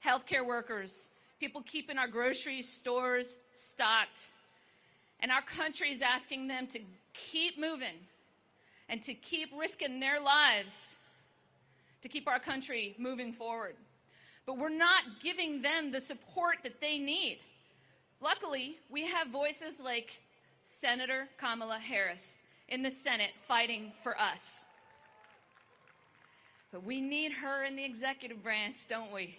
healthcare workers, people keeping our grocery stores stocked. And our country is asking them to keep moving and to keep risking their lives to keep our country moving forward. But we're not giving them the support that they need. Luckily, we have voices like Senator Kamala Harris in the Senate fighting for us. But we need her in the executive branch, don't we?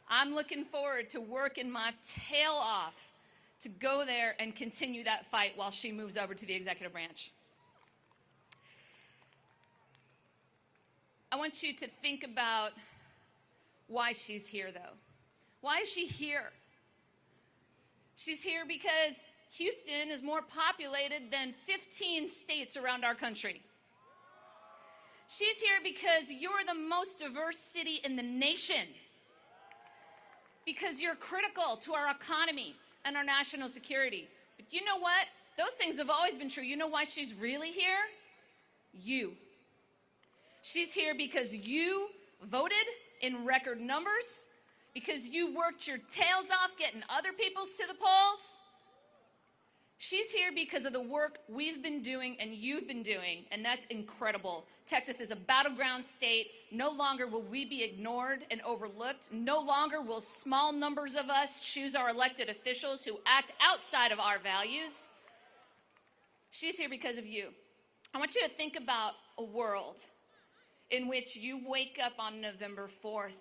I'm looking forward to working my tail off to go there and continue that fight while she moves over to the executive branch. I want you to think about why she's here, though. Why is she here? She's here because Houston is more populated than 15 states around our country. She's here because you're the most diverse city in the nation. Because you're critical to our economy and our national security. But you know what? Those things have always been true. You know why she's really here? You. She's here because you voted in record numbers, because you worked your tails off getting other people's to the polls. She's here because of the work we've been doing and you've been doing, and that's incredible. Texas is a battleground state. No longer will we be ignored and overlooked. No longer will small numbers of us choose our elected officials who act outside of our values. She's here because of you. I want you to think about a world in which you wake up on November 4th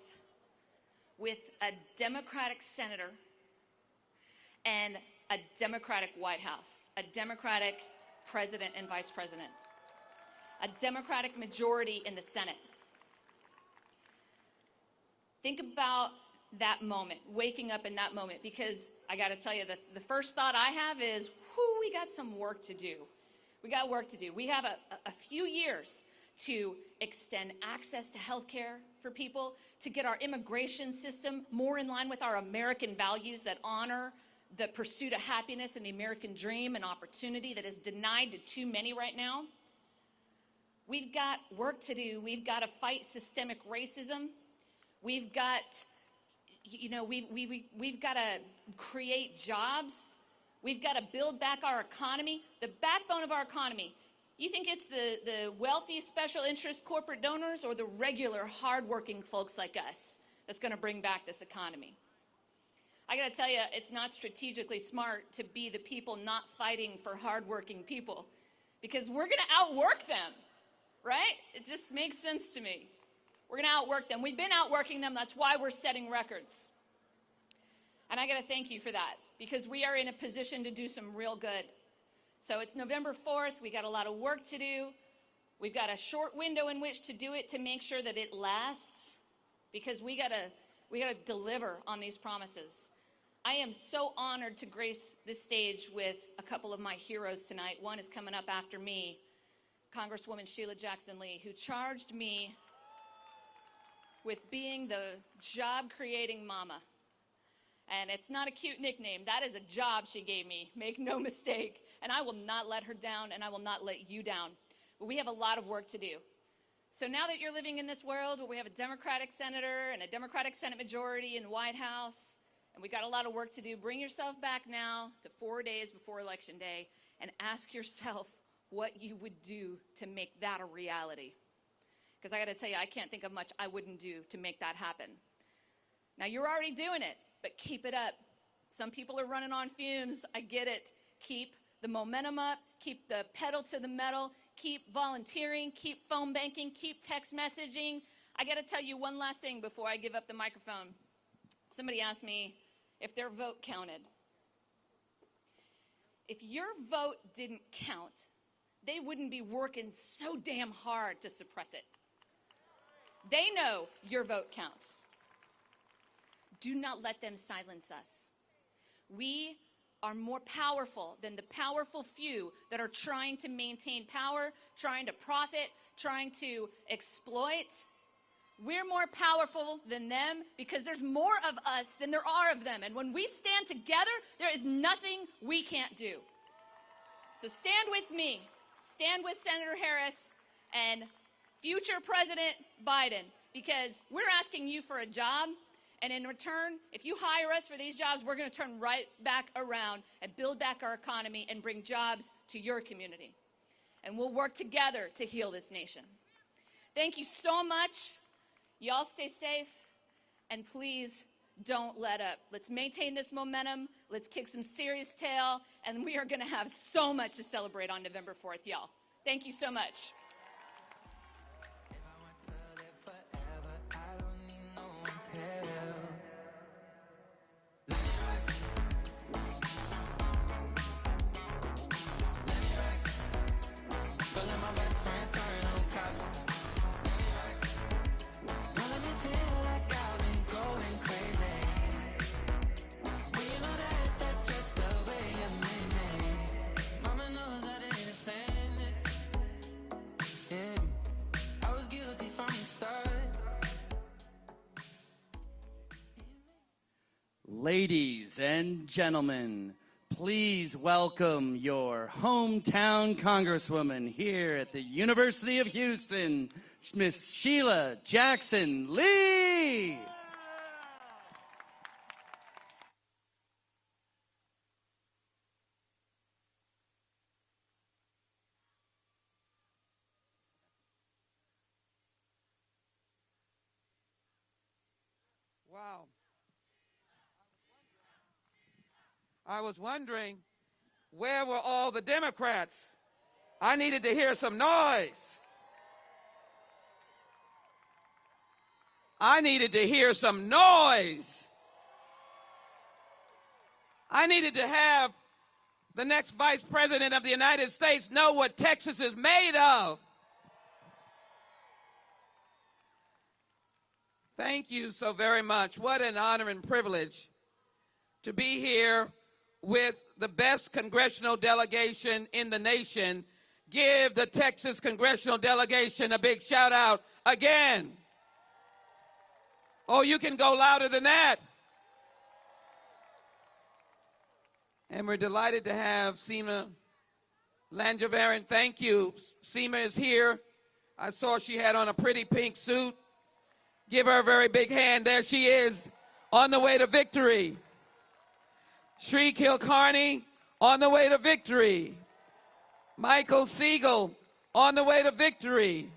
with a Democratic senator and a Democratic White House, a Democratic president and vice president, a Democratic majority in the Senate. Think about that moment, waking up in that moment, because I got to tell you, the first thought I have is, whoo, we got some work to do. We got work to do. We have a few years to extend access to health care for people, to get our immigration system more in line with our American values that honor the pursuit of happiness and the American dream and opportunity that is denied to too many right now. We've got work to do. We've got to fight systemic racism. We've got, we've got to create jobs. We've got to build back our economy, the backbone of our economy. You think it's the wealthy special interest corporate donors or the regular hardworking folks like us that's going to bring back this economy? I got to tell you, it's not strategically smart to be the people not fighting for hardworking people, because we're going to outwork them, right? It just makes sense to me. We're going to outwork them. We've been outworking them. That's why we're setting records. And I got to thank you for that, because we are in a position to do some real good. So it's November 4th. We got a lot of work to do. We've got a short window in which to do it to make sure that it lasts, because we got to deliver on these promises. I am so honored to grace this stage with a couple of my heroes tonight. One is coming up after me, Congresswoman Sheila Jackson Lee, who charged me with being the job-creating mama. And it's not a cute nickname. That is a job she gave me. Make no mistake. And I will not let her down, and I will not let you down. But we have a lot of work to do. So now that you're living in this world where we have a Democratic senator and a Democratic Senate majority in the White House, and we got a lot of work to do, bring yourself back now to 4 days before Election Day and ask yourself what you would do to make that a reality. Because I got to tell you, I can't think of much I wouldn't do to make that happen. Now, you're already doing it, but keep it up. Some people are running on fumes. I get it. Keep the momentum up. Keep the pedal to the metal. Keep volunteering. Keep phone banking. Keep text messaging. I got to tell you one last thing before I give up the microphone. Somebody asked me if their vote counted. If your vote didn't count, they wouldn't be working so damn hard to suppress it. They know your vote counts. Do not let them silence us. We are more powerful than the powerful few that are trying to maintain power, trying to profit, trying to exploit. We're more powerful than them because there's more of us than there are of them. And when we stand together, there is nothing we can't do. So stand with me. Stand with Senator Harris and future President Biden, because we're asking you for a job, and in return, if you hire us for these jobs, we're going to turn right back around and build back our economy and bring jobs to your community. And we'll work together to heal this nation. Thank you so much. Y'all stay safe, and please don't let up. Let's maintain this momentum. Let's kick some serious tail, and we are going to have so much to celebrate on November 4th, y'all. Thank you so much. Ladies and gentlemen, please welcome your hometown Congresswoman here at the University of Houston, Miss Sheila Jackson Lee. Wow. I was wondering, where were all the Democrats? I needed to hear some noise. I needed to hear some noise. I needed to have the next Vice President of the United States know what Texas is made of. Thank you so very much. What an honor and privilege to be here with the best congressional delegation in the nation. Give the Texas congressional delegation a big shout out again. Oh, you can go louder than that. And we're delighted to have Seema Langevaren. Thank you. Seema is here. I saw she had on a pretty pink suit. Give her a very big hand. There she is, on the way to victory. Sri Kilcarney, on the way to victory. Michael Siegel, on the way to victory.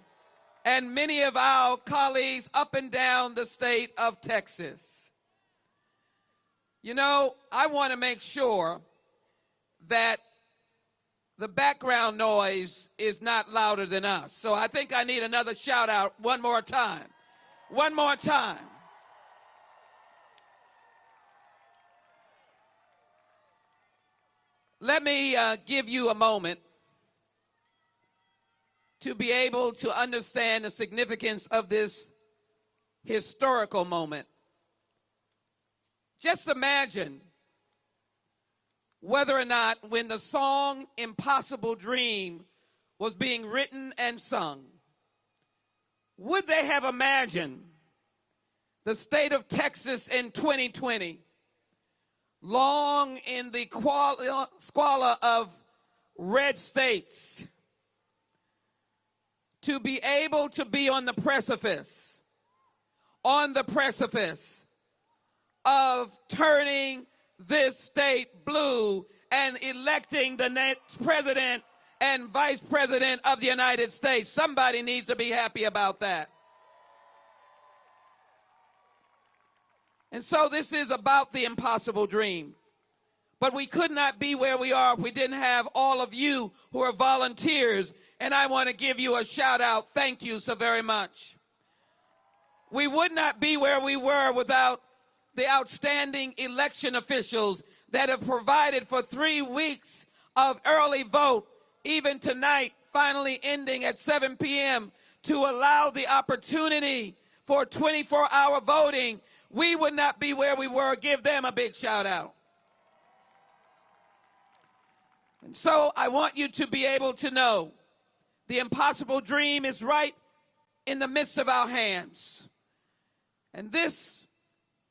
And many of our colleagues up and down the state of Texas. You know, I want to make sure that the background noise is not louder than us. So I think I need another shout out one more time. One more time. Let me give you a moment to be able to understand the significance of this historical moment. Just imagine whether or not when the song Impossible Dream was being written and sung, would they have imagined the state of Texas in 2020, long in the squalor of red states, to be able to be on the precipice of turning this state blue and electing the next president and vice president of the United States? Somebody needs to be happy about that. And so this is about the impossible dream. But we could not be where we are if we didn't have all of you who are volunteers. And I want to give you a shout out. Thank you so very much. We would not be where we were without the outstanding election officials that have provided for 3 weeks of early vote, even tonight, finally ending at 7 p.m., to allow the opportunity for 24-hour voting. We would not be where we were. Give them a big shout out. And so I want you to be able to know the impossible dream is right in the midst of our hands. And this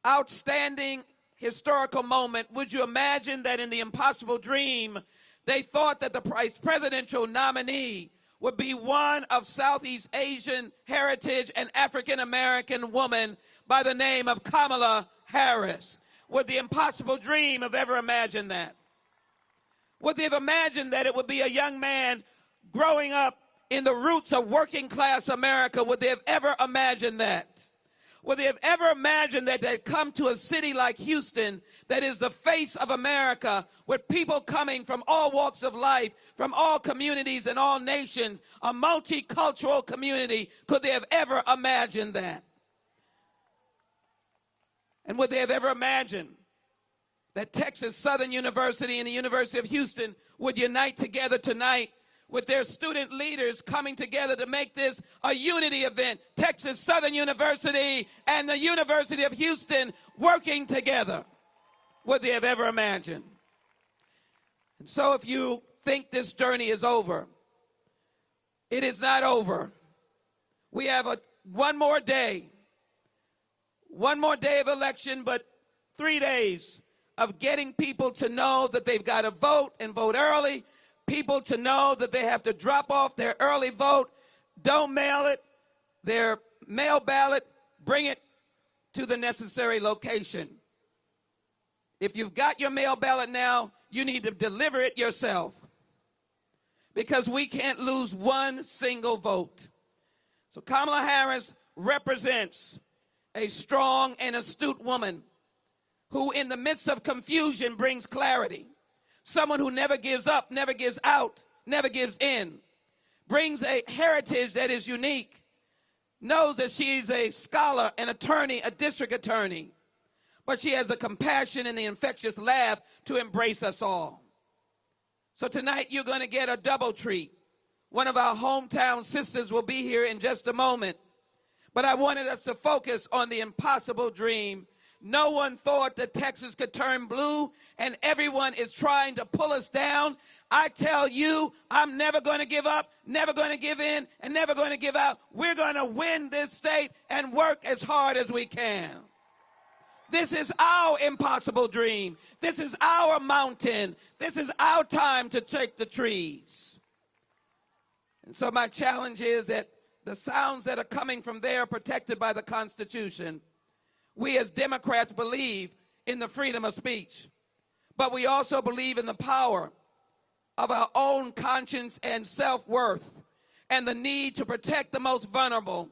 outstanding historical moment, would you imagine that in the impossible dream, they thought that the presidential nominee would be one of Southeast Asian heritage and African American woman by the name of Kamala Harris. Would the impossible dream have ever imagined that? Would they have imagined that it would be a young man growing up in the roots of working class America? Would they have ever imagined that? Would they have ever imagined that they'd come to a city like Houston that is the face of America, with people coming from all walks of life, from all communities and all nations, a multicultural community? Could they have ever imagined that? And would they have ever imagined that Texas Southern University and the University of Houston would unite together tonight with their student leaders coming together to make this a unity event? Texas Southern University and the University of Houston working together. Would they have ever imagined? And so if you think this journey is over, it is not over. We have one more day of election, but 3 days of getting people to know that they've got to vote and vote early, people to know that they have to drop off their early vote, don't mail it, their mail ballot, bring it to the necessary location. If you've got your mail ballot now, you need to deliver it yourself, because we can't lose one single vote. So Kamala Harris represents a strong and astute woman who, in the midst of confusion, brings clarity. Someone who never gives up, never gives out, never gives in, brings a heritage that is unique, knows that she's a scholar, an attorney, a district attorney, but she has the compassion and the infectious laugh to embrace us all. So tonight you're going to get a double treat. One of our hometown sisters will be here in just a moment, but I wanted us to focus on the impossible dream. No one thought that Texas could turn blue, and everyone is trying to pull us down. I tell you, I'm never going to give up, never going to give in, and never going to give out. We're going to win this state and work as hard as we can. This is our impossible dream. This is our mountain. This is our time to take the trees. And so my challenge is that the sounds that are coming from there are protected by the Constitution. We as Democrats believe in the freedom of speech, but we also believe in the power of our own conscience and self-worth, and the need to protect the most vulnerable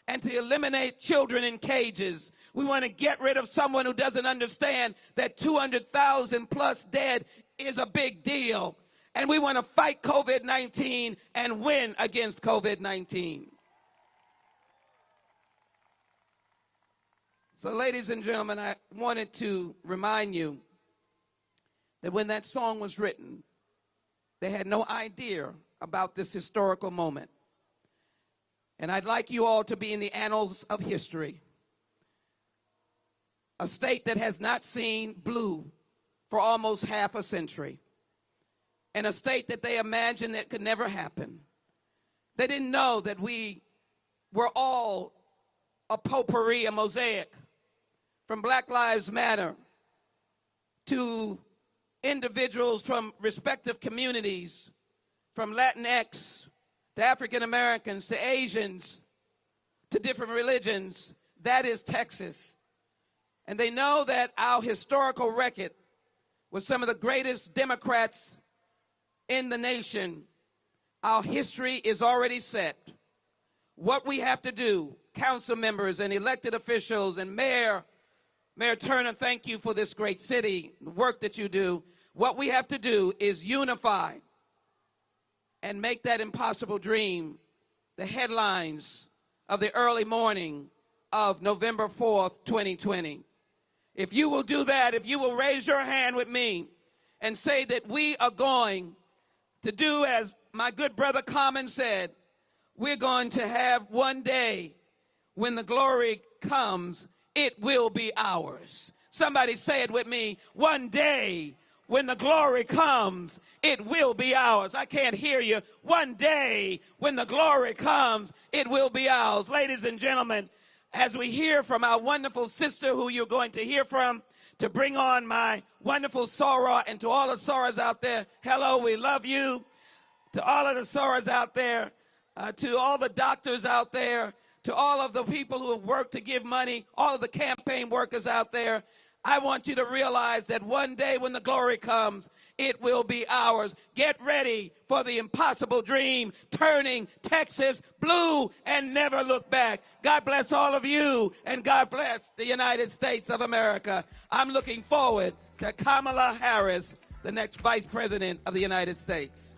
and to eliminate children in cages. We want to get rid of someone who doesn't understand that 200,000 plus dead is a big deal. And we want to fight COVID-19 and win against COVID-19. So, ladies and gentlemen, I wanted to remind you that when that song was written, they had no idea about this historical moment. And I'd like you all to be in the annals of history. A state that has not seen blue for almost half a century. And a state that they imagined that could never happen. They didn't know that we were all a potpourri, a mosaic, from Black Lives Matter to individuals from respective communities, from Latinx to African Americans to Asians to different religions. That is Texas. And they know that our historical record with some of the greatest Democrats in the nation, our history is already set. What we have to do, council members and elected officials and Mayor Turner, thank you for this great city, the work that you do. What we have to do is unify and make that impossible dream the headlines of the early morning of November 4th, 2020. If you will do that, if you will raise your hand with me and say that we are going to do as my good brother Common said, we're going to have one day when the glory comes, it will be ours. Somebody say it with me. One day when the glory comes, it will be ours. I can't hear you. One day when the glory comes, it will be ours. Ladies and gentlemen, as we hear from our wonderful sister who you're going to hear from, to bring on my wonderful Soror, and to all the Sorors out there, hello, we love you. To all of the Sorors out there, to all the doctors out there, to all of the people who have worked to give money, all of the campaign workers out there, I want you to realize that one day when the glory comes, it will be ours. Get ready for the impossible dream, turning Texas blue and never look back. God bless all of you, and God bless the United States of America. I'm looking forward to Kamala Harris, the next Vice President of the United States.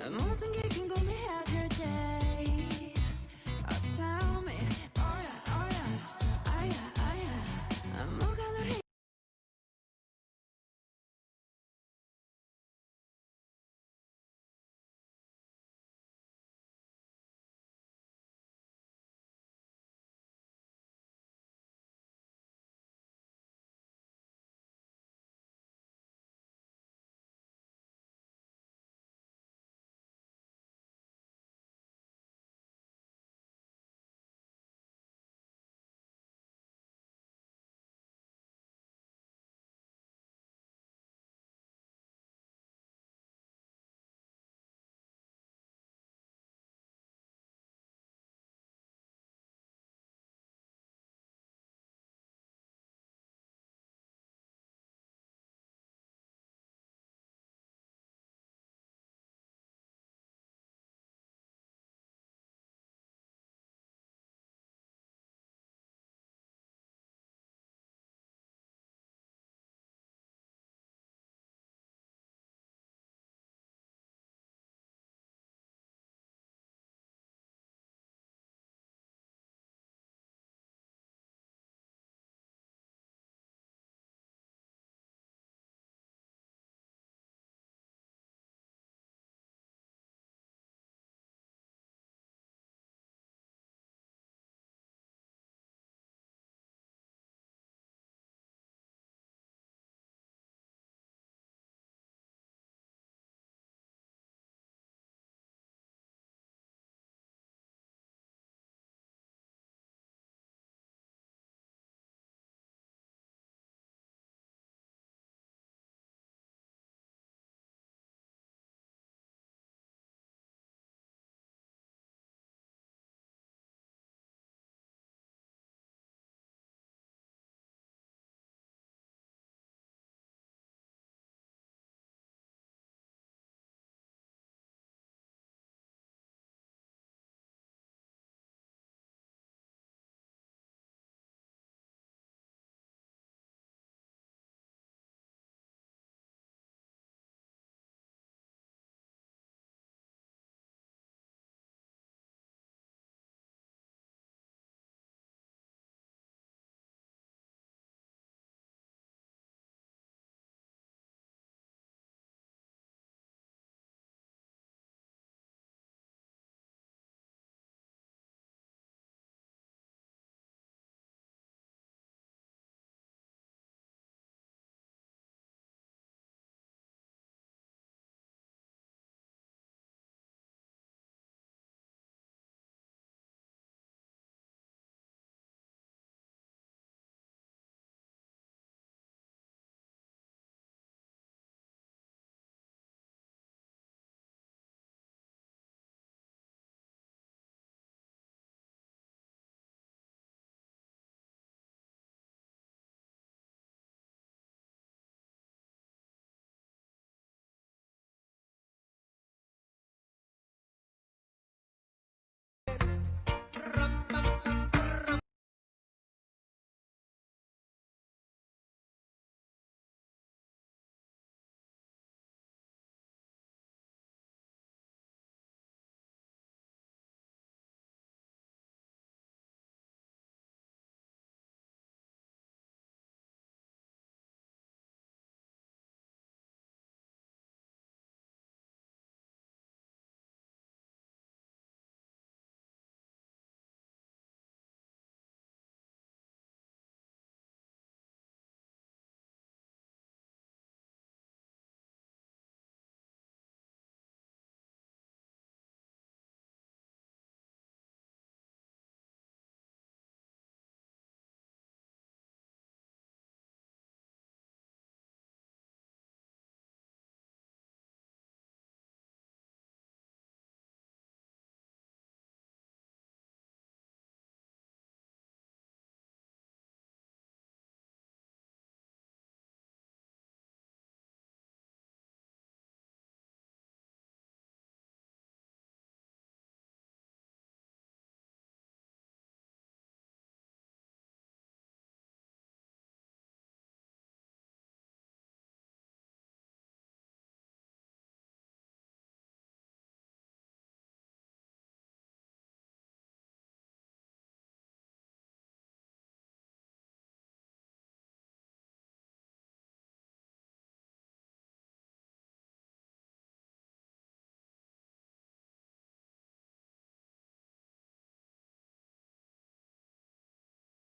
모든 게 궁금해하실 때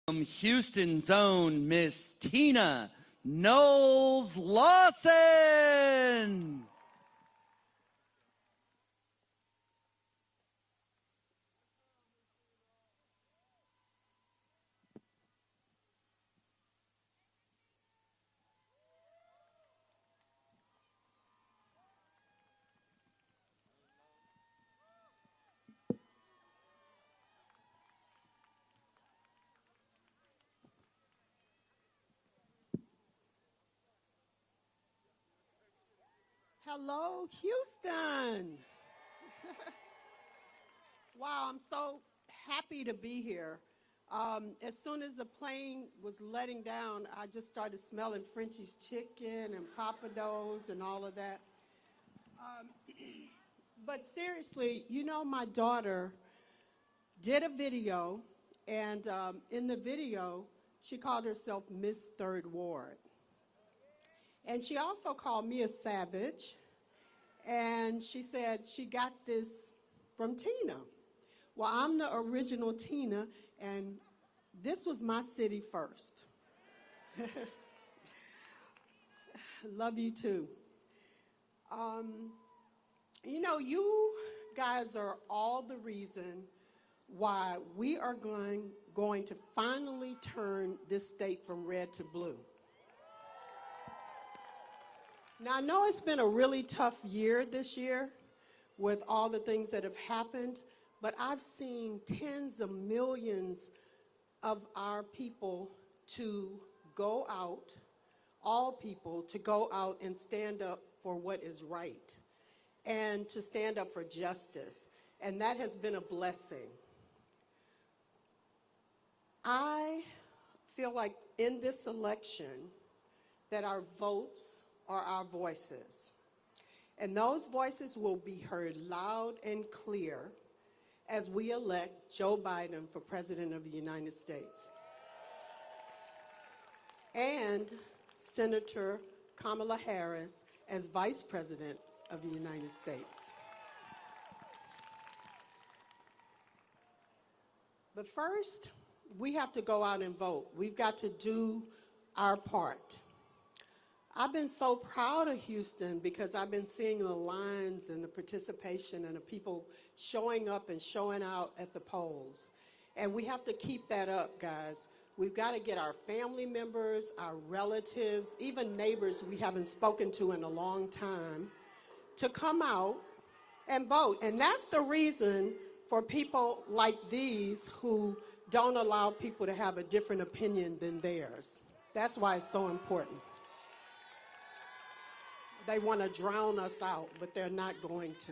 From Houston's own Miss Tina Knowles Lawson. Hello, Houston. Wow, I'm so happy to be here. As soon as the plane was letting down, I just started smelling Frenchie's chicken and papados and all of that. But seriously, you know, my daughter did a video, and in the video, she called herself Miss Third Ward. And she also called me a savage, and she said she got this from Tina. Well, I'm the original Tina, and this was my city first. Love you too. You know, you guys are all the reason why we are going to finally turn this state from red to blue. Now, I know it's been a really tough year this year with all the things that have happened, but I've seen tens of millions of our people to go out, all people to go out and stand up for what is right and to stand up for justice. And that has been a blessing. I feel like in this election that our votes are our voices. And those voices will be heard loud and clear as we elect Joe Biden for President of the United States. And Senator Kamala Harris as Vice President of the United States. But first, we have to go out and vote. We've got to do our part. I've been so proud of Houston because I've been seeing the lines and the participation and the people showing up and showing out at the polls. And we have to keep that up, guys. We've got to get our family members, our relatives, even neighbors we haven't spoken to in a long time to come out and vote. And that's the reason for people like these who don't allow people to have a different opinion than theirs. That's why it's so important. They want to drown us out, but they're not going to.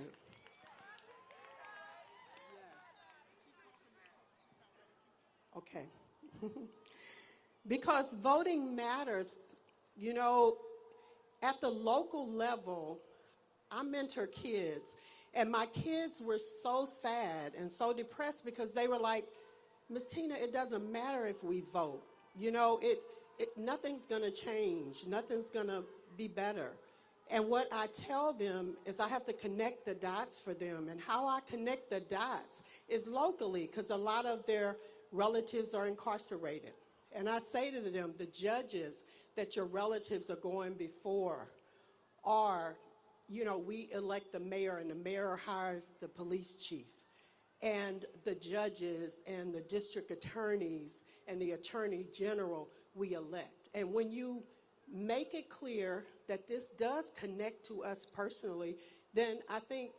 Okay. Because voting matters. You know, at the local level, I mentor kids, and my kids were so sad and so depressed because they were like, Miss Tina, it doesn't matter if we vote. You know, nothing's going to change. Nothing's going to be better. And what I tell them is I have to connect the dots for them. And how I connect the dots is locally, because a lot of their relatives are incarcerated. And I say to them, the judges that your relatives are going before are, you know, we elect the mayor, and the mayor hires the police chief. And the judges and the district attorneys and the attorney general we elect. And when you make it clear that this does connect to us personally, then I think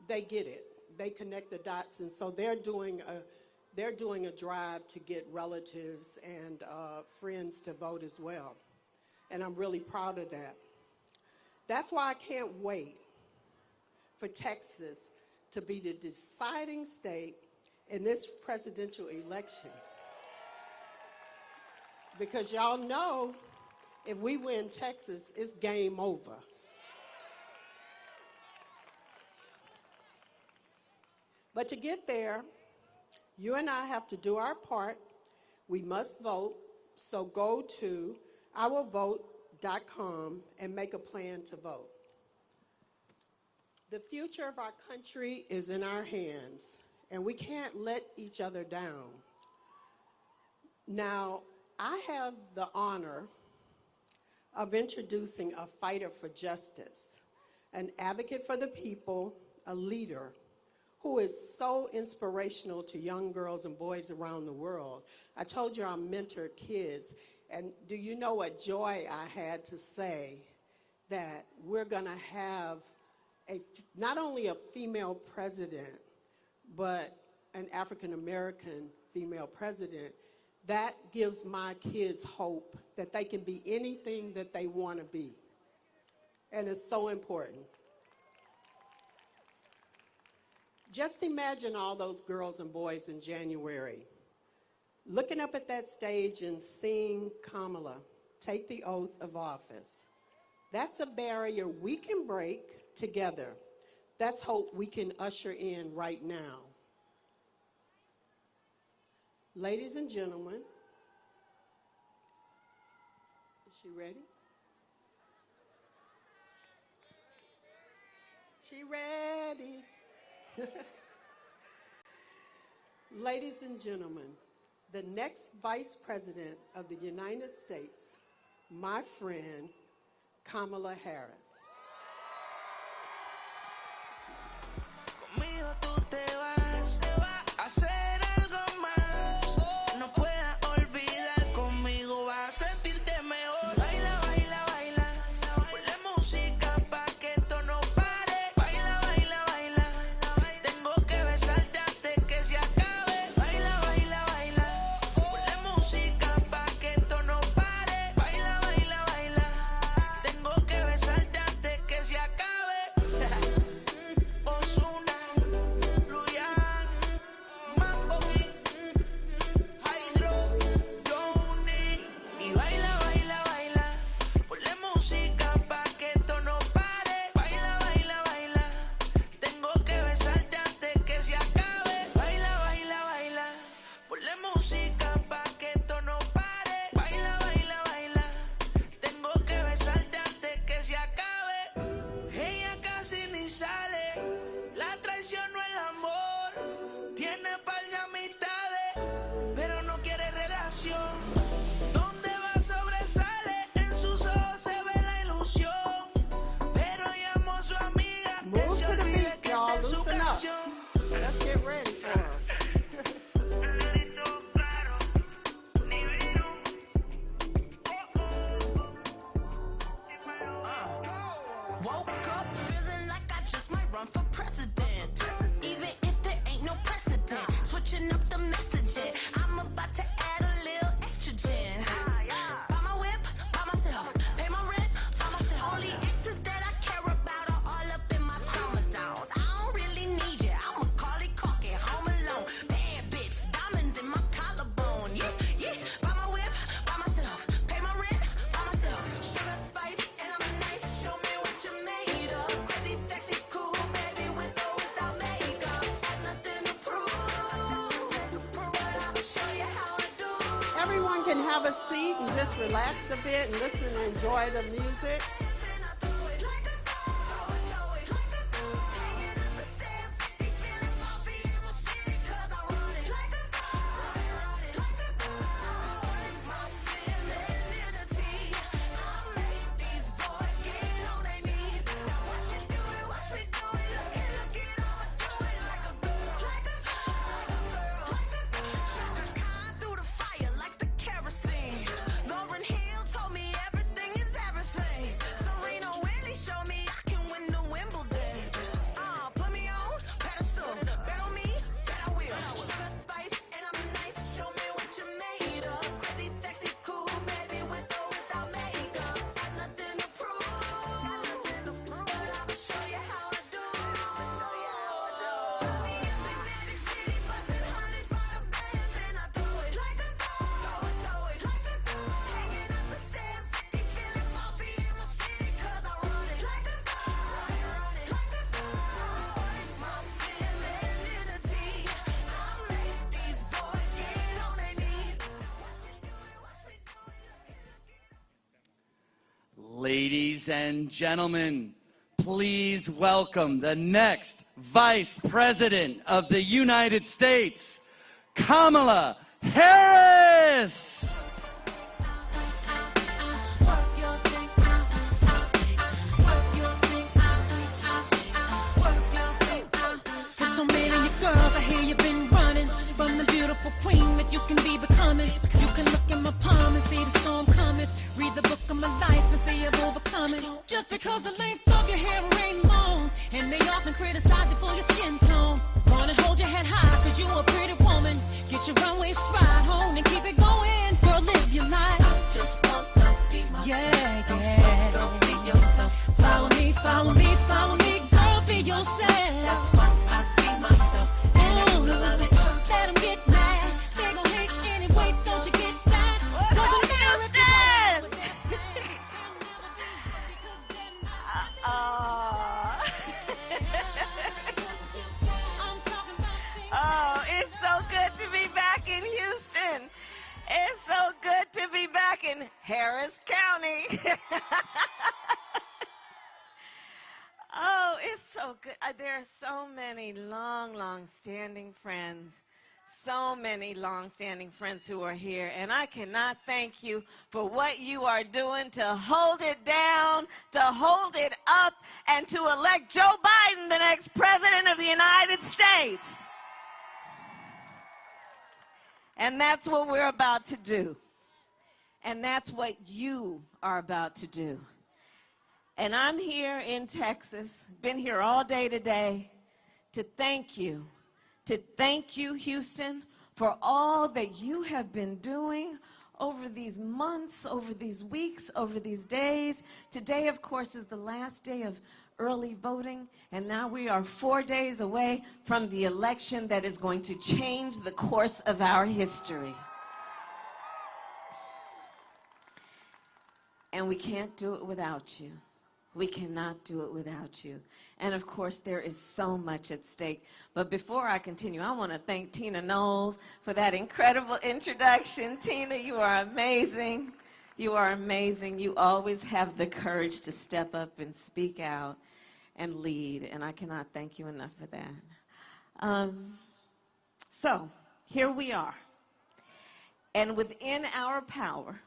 they get it. They connect the dots, and so they're doing a drive to get relatives and friends to vote as well. And I'm really proud of that. That's why I can't wait for Texas to be the deciding state in this presidential election. Because y'all know, if we win Texas, it's game over. But to get there, you and I have to do our part. We must vote. So go to ourvote.com and make a plan to vote. The future of our country is in our hands, and we can't let each other down. Now, I have the honor of introducing a fighter for justice, an advocate for the people, a leader who is so inspirational to young girls and boys around the world. I told you I mentored kids, and do you know what joy I had to say that we're going to have not only a female president, but an African-American female president. That gives my kids hope that they can be anything that they want to be. And it's so important. Just imagine all those girls and boys in January looking up at that stage and seeing Kamala take the oath of office. That's a barrier we can break together. That's hope we can usher in right now. Ladies and gentlemen, is she ready? She ready? Ladies and gentlemen, the next Vice President of the United States, my friend, Kamala Harris. Conmigo tú te vas a hacer algo más. No puedas olvidar, conmigo vas a sentirte mejor. Baila, baila, baila, ponle música pa' que esto no pare. Baila, baila, baila, tengo que besarte antes que se acabe. Baila, baila, baila, ponle música pa' que esto no pare. Baila, baila, baila, tengo que besarte antes que se acabe. Donde va sobresale, en sus ojos se ve la ilusión. Pero llamó a su amiga que se olvide que esta es su canción. Let's get ready for her. Woke up feeling like I just might run for president. Even if there ain't no precedent. Switching up the messaging. I'm about to add a little estrogen. Buy my whip, by myself. Pay my rent, by myself. Only exes that I care about are all up in my chromosomes. I don't really need you. I'm Macaulay Culkin, home alone. Bad bitch, diamonds in my collarbone. Yeah, yeah. Buy my whip, by myself. Pay my rent, by myself. Sugar, spice, and I'm nice. Show me what you made of. Crazy, sexy, cool, baby, with or without makeup. Got nothing to prove, but I'ma show you how I do. Everyone can have a seat and just relax a bit and listen and enjoy the music. Ladies and gentlemen, please welcome the next Vice President of the United States, Kamala Harris. Yes. There's so many of you girls, I hear you've been running from the beautiful queen that you can be becoming. You can look in my palm and see the storm coming. Read the book of my life and see I've overcome it. Just because the length of your hair ain't long, and they often criticize you for your skin tone. Wanna hold your head high cause you a pretty woman. Get your runway stride on and keep it going. Girl, live your life. I just wanna be myself. Yeah, don't sweat, don't be yourself. Follow me, follow me, follow me. Girl, be yourself. That's why I be myself. And I wanna love it. Let them get mad. They gon' hate anyway, don't you get that? Cause America. Oh, it's so good to be back in Houston. It's so good to be back in Harris County. Oh, it's so good. There are so many long-standing friends. So many long-standing friends who are here, and I cannot thank you for what you are doing to hold it down, to hold it up, and to elect Joe Biden the next president of the United States. And that's what we're about to do. And that's what you are about to do. And I'm here in Texas, been here all day today, to thank you, Houston, for all that you have been doing over these months, over these weeks, over these days. Today, of course, is the last day of early voting, and now we are 4 days away from the election that is going to change the course of our history. And we can't do it without you. We cannot do it without you. And of course, there is so much at stake. But before I continue, I want to thank Tina Knowles for that incredible introduction. Tina, you are amazing. You are amazing. You always have the courage to step up and speak out and lead. And I cannot thank you enough for that. So here we are. And within our power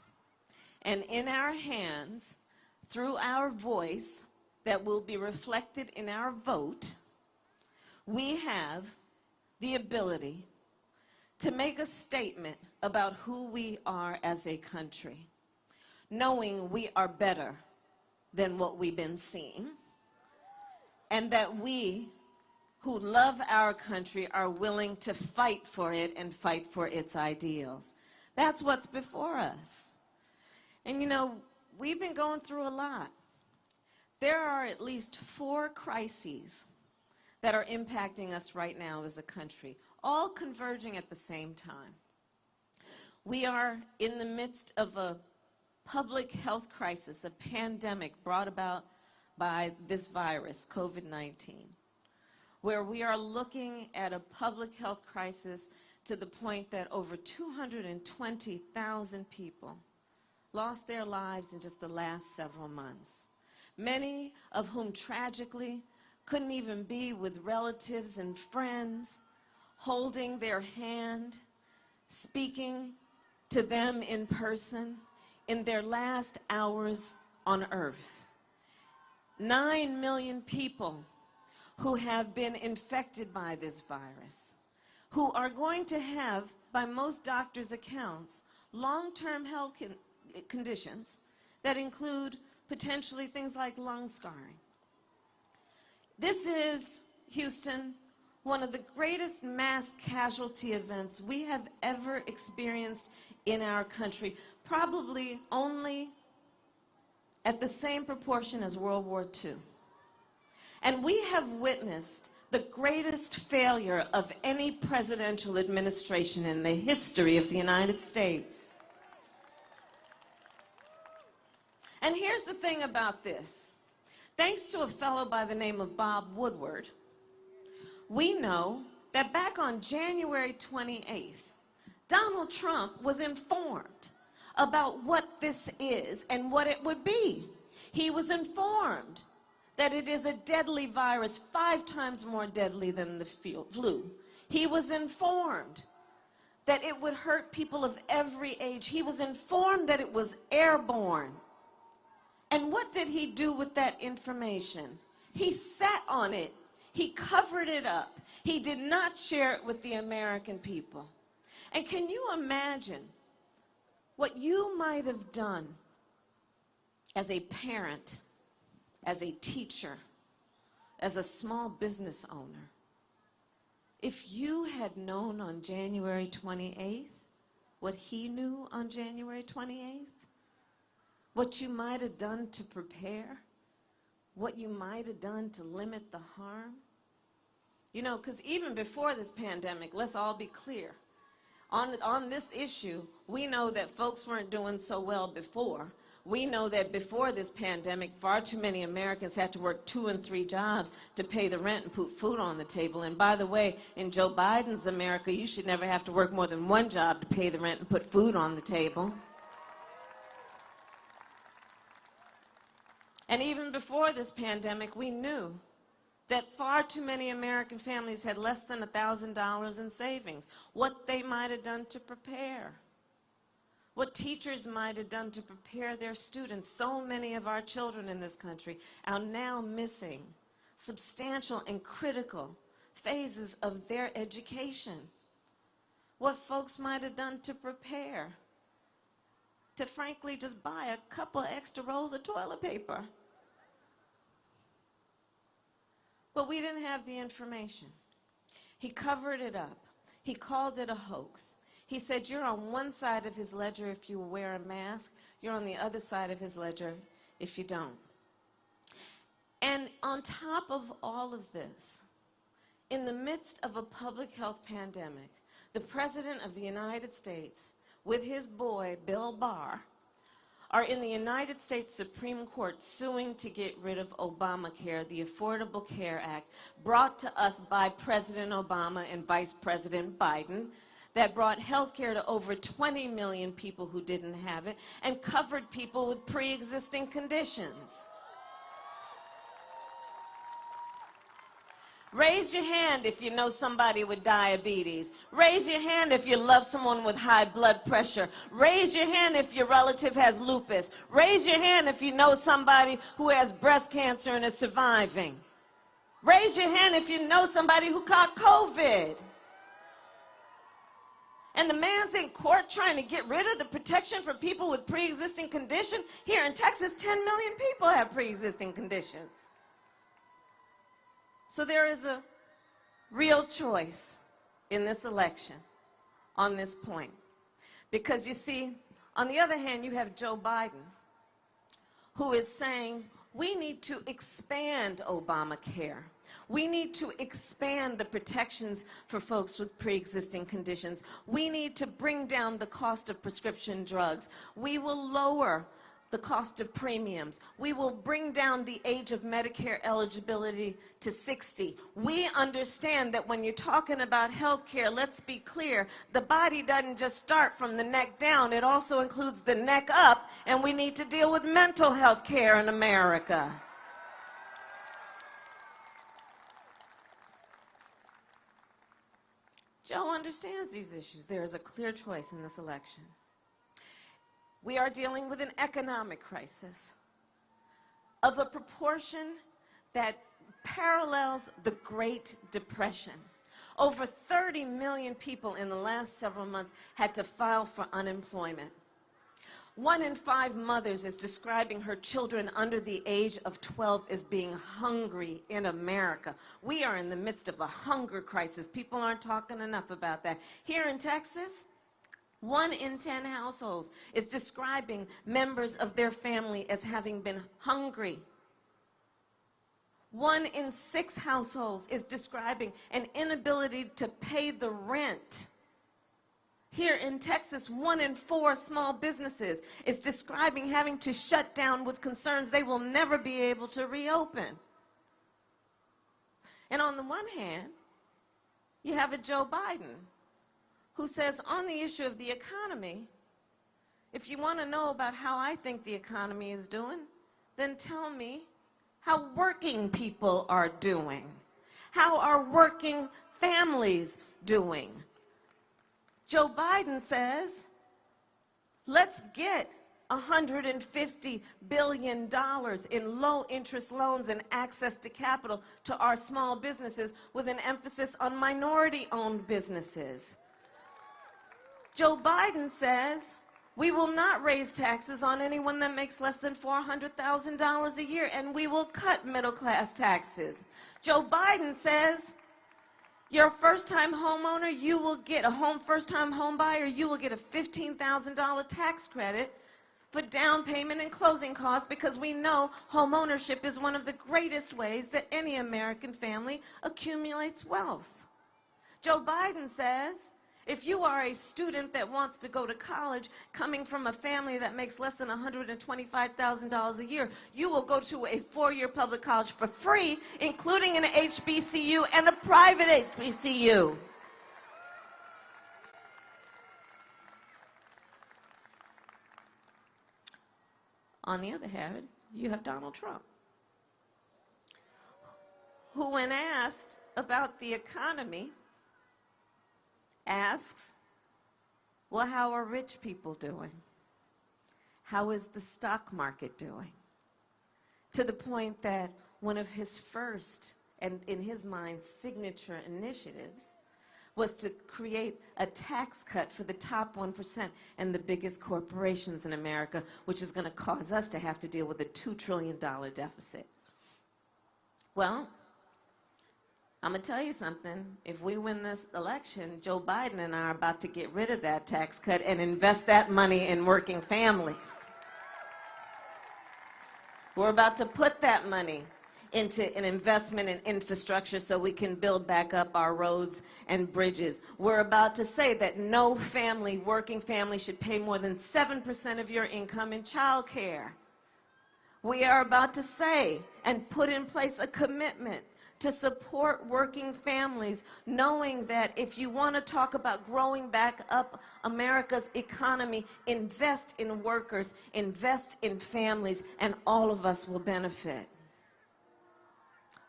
and in our hands, through our voice that will be reflected in our vote, we have the ability to make a statement about who we are as a country, knowing we are better than what we've been seeing, and that we who love our country are willing to fight for it and fight for its ideals. That's what's before us. And you know, we've been going through a lot. There are at least 4 crises that are impacting us right now as a country, all converging at the same time. We are in the midst of a public health crisis, a pandemic brought about by this virus, COVID-19, where we are looking at a public health crisis to the point that over 220,000 people lost their lives in just the last several months, many of whom tragically couldn't even be with relatives and friends, holding their hand, speaking to them in person in their last hours on earth. 9 million people who have been infected by this virus, who are going to have, by most doctors' accounts, long-term health conditions that include potentially things like lung scarring. This is, Houston, one of the greatest mass casualty events we have ever experienced in our country, probably only at the same proportion as World War II. And we have witnessed the greatest failure of any presidential administration in the history of the United States. And here's the thing about this. Thanks to a fellow by the name of Bob Woodward, we know that back on January 28th, Donald Trump was informed about what this is and what it would be. He was informed that it is a deadly virus, 5 times more deadly than the flu. He was informed that it would hurt people of every age. He was informed that it was airborne. And what did he do with that information? He sat on it. He covered it up. He did not share it with the American people. And can you imagine what you might have done as a parent, as a teacher, as a small business owner, if you had known on January 28th what he knew on January 28th? What you might have done to prepare? What you might have done to limit the harm? You know, because even before this pandemic, let's all be clear. On this issue, we know that folks weren't doing so well before. We know that before this pandemic, far too many Americans had to work 2 and 3 jobs to pay the rent and put food on the table. And by the way, in Joe Biden's America, you should never have to work more than 1 job to pay the rent and put food on the table. And even before this pandemic, we knew that far too many American families had less than $1,000 in savings. What they might have done to prepare. What teachers might have done to prepare their students. So many of our children in this country are now missing substantial and critical phases of their education. What folks might have done to prepare. To frankly just buy a couple extra rolls of toilet paper. But we didn't have the information. He covered it up. He called it a hoax. He said you're on one side of his ledger if you wear a mask. You're on the other side of his ledger if you don't. And on top of all of this, in the midst of a public health pandemic, the President of the United States, with his boy, Bill Barr, are in the United States Supreme Court suing to get rid of Obamacare, the Affordable Care Act, brought to us by President Obama and Vice President Biden, that brought health care to over 20 million people who didn't have it and covered people with pre-existing conditions. Raise your hand if you know somebody with diabetes. Raise your hand if you love someone with high blood pressure. Raise your hand if your relative has lupus. Raise your hand if you know somebody who has breast cancer and is surviving. Raise your hand if you know somebody who caught COVID. And the man's in court trying to get rid of the protection for people with pre-existing condition. Here in Texas, 10 million people have pre-existing conditions. So there is a real choice in this election on this point. Because you see, on the other hand, you have Joe Biden, who is saying, we need to expand Obamacare. We need to expand the protections for folks with pre-existing conditions. We need to bring down the cost of prescription drugs. We will lower the cost of premiums. We will bring down the age of Medicare eligibility to 60. We understand that when you're talking about health care, let's be clear, the body doesn't just start from the neck down. It also includes the neck up, and we need to deal with mental health care in America. Joe understands these issues. There is a clear choice in this election. We are dealing with an economic crisis of a proportion that parallels the Great Depression. Over 30 million people in the last several months had to file for unemployment. 1 in 5 mothers is describing her children under the age of 12 as being hungry in America. We are in the midst of a hunger crisis. People aren't talking enough about that. Here in Texas, 1 in 10 households is describing members of their family as having been hungry. 1 in 6 households is describing an inability to pay the rent. Here in Texas, 1 in 4 small businesses is describing having to shut down with concerns they will never be able to reopen. And on the one hand, you have a Joe Biden who says on the issue of the economy, if you want to know about how I think the economy is doing, then tell me how working people are doing. How are working families doing? Joe Biden says, let's get $150 billion in low-interest loans and access to capital to our small businesses with an emphasis on minority-owned businesses. Joe Biden says we will not raise taxes on anyone that makes less than $400,000 a year, and we will cut middle-class taxes. Joe Biden says you're a first-time homeowner, you will get a first-time home buyer, you will get a $15,000 tax credit for down payment and closing costs, because we know home ownership is one of the greatest ways that any American family accumulates wealth. Joe Biden says if you are a student that wants to go to college coming from a family that makes less than $125,000 a year, you will go to a 4-year public college for free, including an HBCU and a private HBCU. On the other hand, you have Donald Trump, who, when asked about the economy, asks, well, how are rich people doing? How is the stock market doing? To the point that one of his first, and in his mind, signature initiatives was to create a tax cut for the top 1% and the biggest corporations in America, which is going to cause us to have to deal with a $2 trillion deficit. Well, I'm going to tell you something. If we win this election, Joe Biden and I are about to get rid of that tax cut and invest that money in working families. We're about to put that money into an investment in infrastructure so we can build back up our roads and bridges. We're about to say that no family, working family, should pay more than 7% of your income in child care. We are about to say and put in place a commitment to support working families, knowing that if you want to talk about growing back up America's economy, invest in workers, invest in families, and all of us will benefit.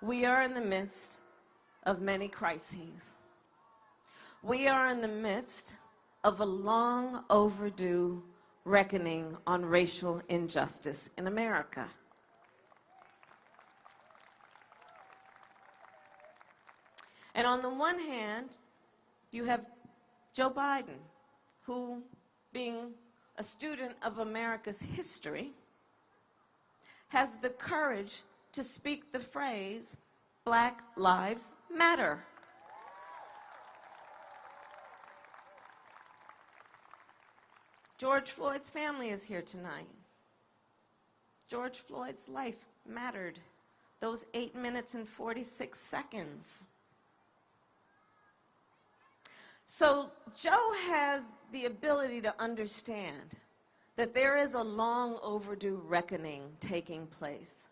We are in the midst of many crises. We are in the midst of a long overdue reckoning on racial injustice in America. And on the one hand, you have Joe Biden, who, being a student of America's history, has the courage to speak the phrase, Black Lives Matter. George Floyd's family is here tonight. George Floyd's life mattered. Those 8 minutes and 46 seconds. So Joe has the ability to understand that there is a long overdue reckoning taking place.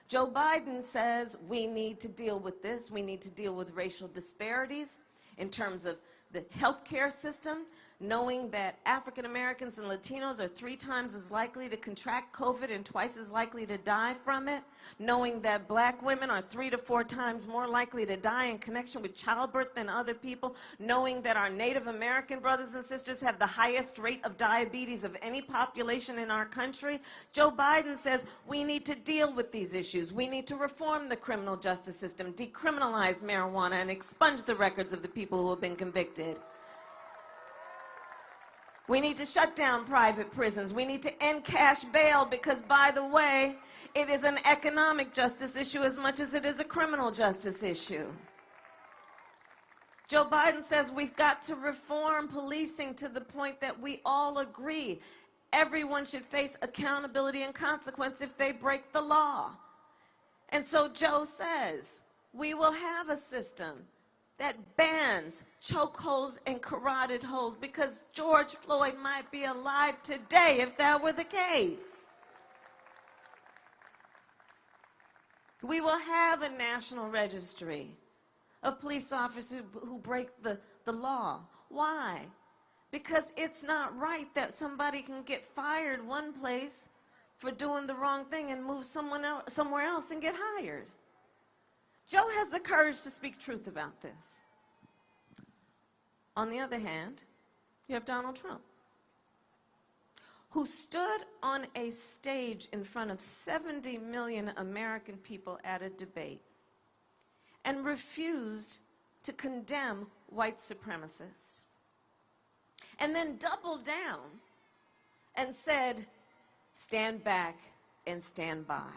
Joe Biden says we need to deal with this. We need to deal with racial disparities in terms of the healthcare system, knowing that African Americans and Latinos are 3 times as likely to contract COVID and twice as likely to die from it, knowing that black women are 3 to 4 times more likely to die in connection with childbirth than other people, knowing that our Native American brothers and sisters have the highest rate of diabetes of any population in our country. Joe Biden says we need to deal with these issues. We need to reform the criminal justice system, decriminalize marijuana, and expunge the records of the people who have been convicted. We need to shut down private prisons. We need to end cash bail because, by the way, it is an economic justice issue as much as it is a criminal justice issue. Joe Biden says we've got to reform policing to the point that we all agree everyone should face accountability and consequence if they break the law. And so Joe says we will have a system that bans chokeholds and carotid holds because George Floyd might be alive today if that were the case. We will have a national registry of police officers who break the law. Why? Because it's not right that somebody can get fired one place for doing the wrong thing and move somewhere else and get hired. Joe has the courage to speak truth about this. On the other hand, You have Donald Trump, who stood on a stage in front of 70 million American people at a debate and refused to condemn white supremacists, and then doubled down and said, stand back and stand by.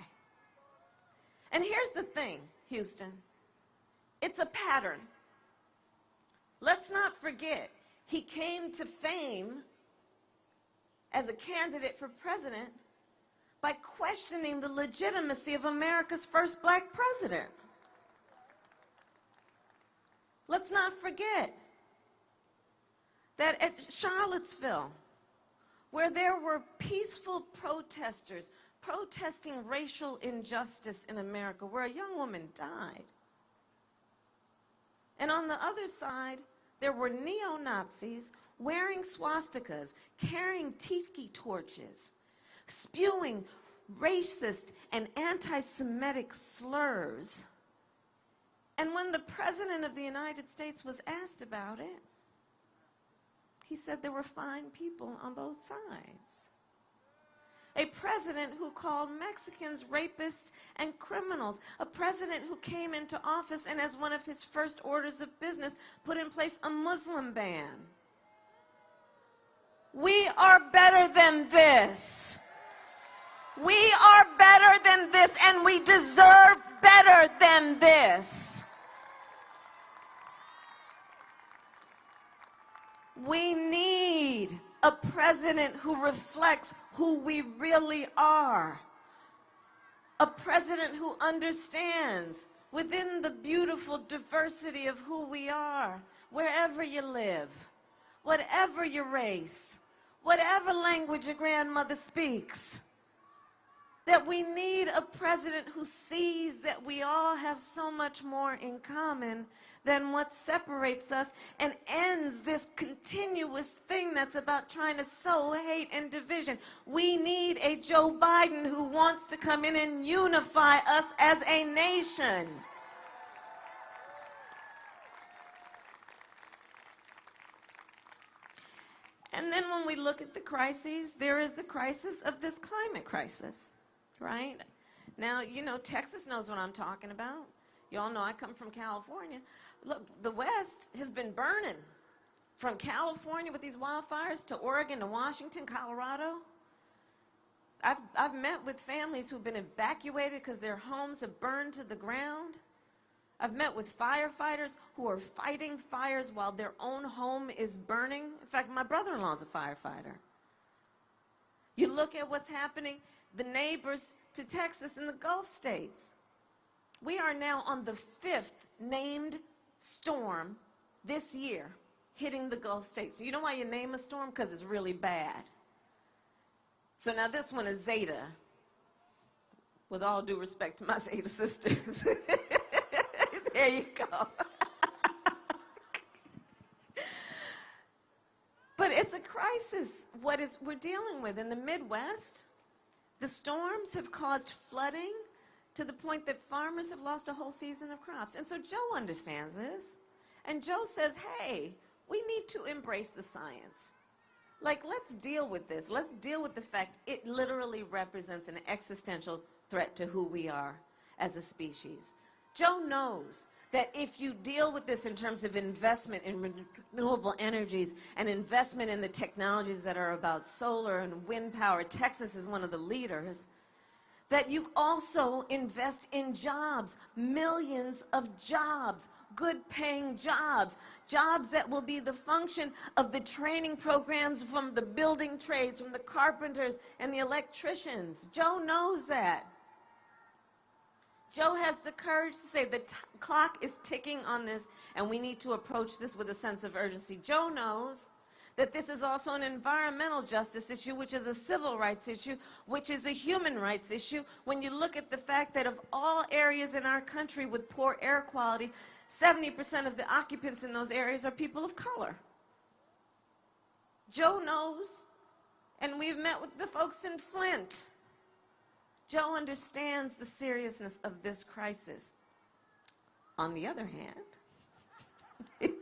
And here's the thing, Houston. It's a pattern. Let's not forget, he came to fame as a candidate for president by questioning the legitimacy of America's first black president. Let's not forget that at Charlottesville, where there were peaceful protesters protesting racial injustice in America, where a young woman died. And on the other side, there were neo-Nazis wearing swastikas, carrying tiki torches, spewing racist and anti-Semitic slurs. And when the President of the United States was asked about it, he said there were fine people on both sides. A president who called Mexicans rapists and criminals. A president who came into office and as one of his first orders of business put in place a Muslim ban. We are better than this. We are better than this, and we deserve better than this. We need a president who reflects who we really are. A president who understands within the beautiful diversity of who we are, wherever you live, whatever your race, whatever language your grandmother speaks, that we need a president who sees that we all have so much more in common than what separates us, and ends this continuous thing that's about trying to sow hate and division. We need a Joe Biden who wants to come in and unify us as a nation. And then when we look at the crises, there is the crisis of this climate crisis, right? Now, you know, Texas knows what I'm talking about. You all know I come from California. Look, the West has been burning from California with these wildfires to Oregon to Washington, Colorado. I've met with families who've been evacuated because their homes have burned to the ground. I've met with firefighters who are fighting fires while their own home is burning. In fact, my brother-in-law is a firefighter. You look at what's happening, the neighbors to Texas in the Gulf states. We are now on the 5th named storm this year hitting the Gulf states. You know why you name a storm? Because it's really bad. So now this one is Zeta. With all due respect to my Zeta sisters. There you go. But it's a crisis, we're dealing with. In the Midwest, the storms have caused flooding to the point that farmers have lost a whole season of crops. And so Joe understands this. And Joe says, hey, we need to embrace the science. Like, let's deal with this. Let's deal with the fact it literally represents an existential threat to who we are as a species. Joe knows that if you deal with this in terms of investment in renewable energies and investment in the technologies that are about solar and wind power, Texas is one of the leaders, that you also invest in jobs, millions of jobs, good-paying jobs, jobs that will be the function of the training programs from the building trades, from the carpenters and the electricians. Joe knows that. Joe has the courage to say the clock is ticking on this, and we need to approach this with a sense of urgency. Joe knows that this is also an environmental justice issue, which is a civil rights issue, which is a human rights issue. When you look at the fact that of all areas in our country with poor air quality, 70% of the occupants in those areas are people of color. Joe knows, and we've met with the folks in Flint. Joe understands the seriousness of this crisis. On the other hand,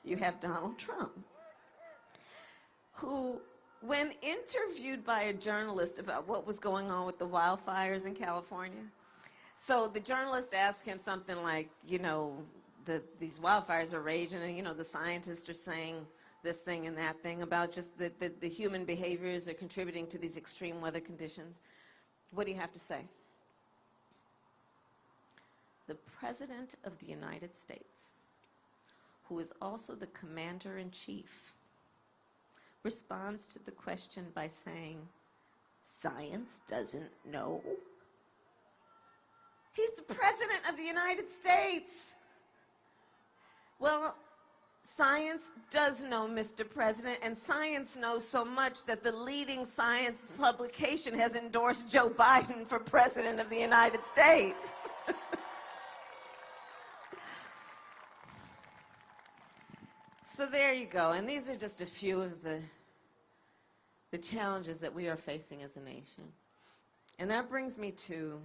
you have Donald Trump, who, when interviewed by a journalist about what was going on with the wildfires in California, so the journalist asked him something like, you know, these wildfires are raging, and, you know, the scientists are saying this thing and that thing about just the human behaviors are contributing to these extreme weather conditions. What do you have to say? The President of the United States, who is also the Commander-in-Chief, responds to the question by saying, science doesn't know. He's the President of the United States. Well, science does know, Mr. President, and science knows so much that the leading science publication has endorsed Joe Biden for President of the United States. So there you go, and these are just a few of the challenges that we are facing as a nation. And that brings me to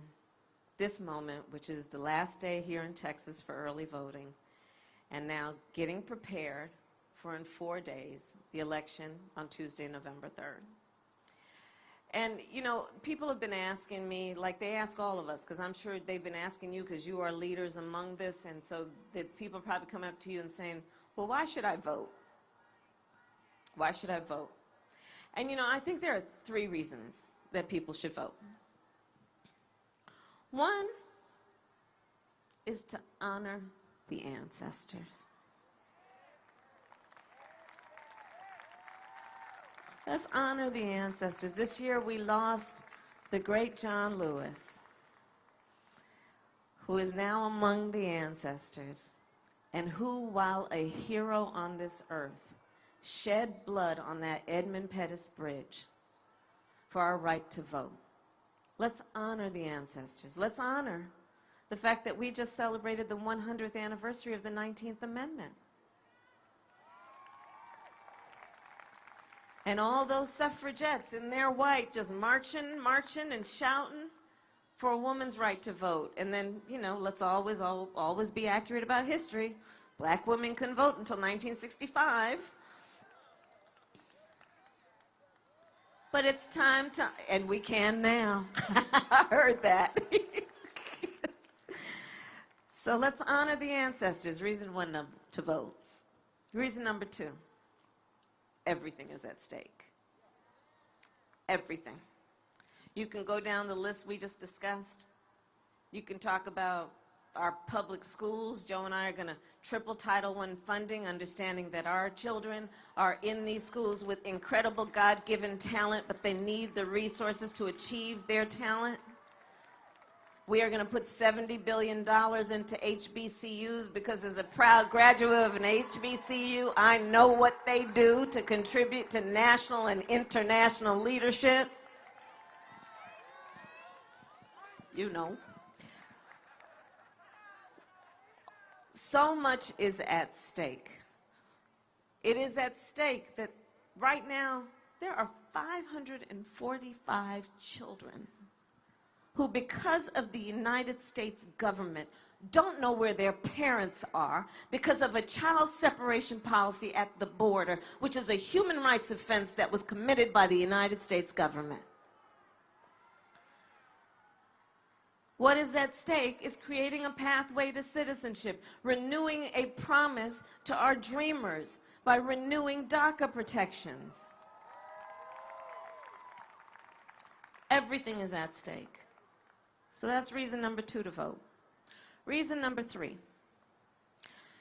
this moment, which is the last day here in Texas for early voting, and now getting prepared for, in 4 days, the election on Tuesday, November 3rd. And, you know, people have been asking me, like they ask all of us, because I'm sure they've been asking you because you are leaders among this, and so that people probably come up to you and saying, well, why should I vote? Why should I vote? And, you know, I think there are 3 reasons that people should vote. One is to honor the ancestors. Let's honor the ancestors. This year we lost the great John Lewis, who is now among the ancestors, and who, while a hero on this earth, shed blood on that Edmund Pettus Bridge for our right to vote. Let's honor the ancestors. Let's honor the fact that we just celebrated the 100th anniversary of the 19th Amendment. And all those suffragettes in their white just marching and shouting for a woman's right to vote. And then, you know, let's always be accurate about history. Black women couldn't vote until 1965. But it's time to, and we can now. I heard that. So let's honor the ancestors. Reason 1 to vote. Reason number 2, everything is at stake. Everything. You can go down the list we just discussed. You can talk about our public schools. Joe and I are going to triple Title I funding, understanding that our children are in these schools with incredible God-given talent, but they need the resources to achieve their talent. We are going to put $70 billion into HBCUs because as a proud graduate of an HBCU, I know what they do to contribute to national and international leadership. You know. So much is at stake. It is at stake that right now there are 545 children who, because of the United States government, don't know where their parents are because of a child separation policy at the border, which is a human rights offense that was committed by the United States government. What is at stake is creating a pathway to citizenship, renewing a promise to our dreamers by renewing DACA protections. Everything is at stake. So that's reason number 2 to vote. Reason number 3.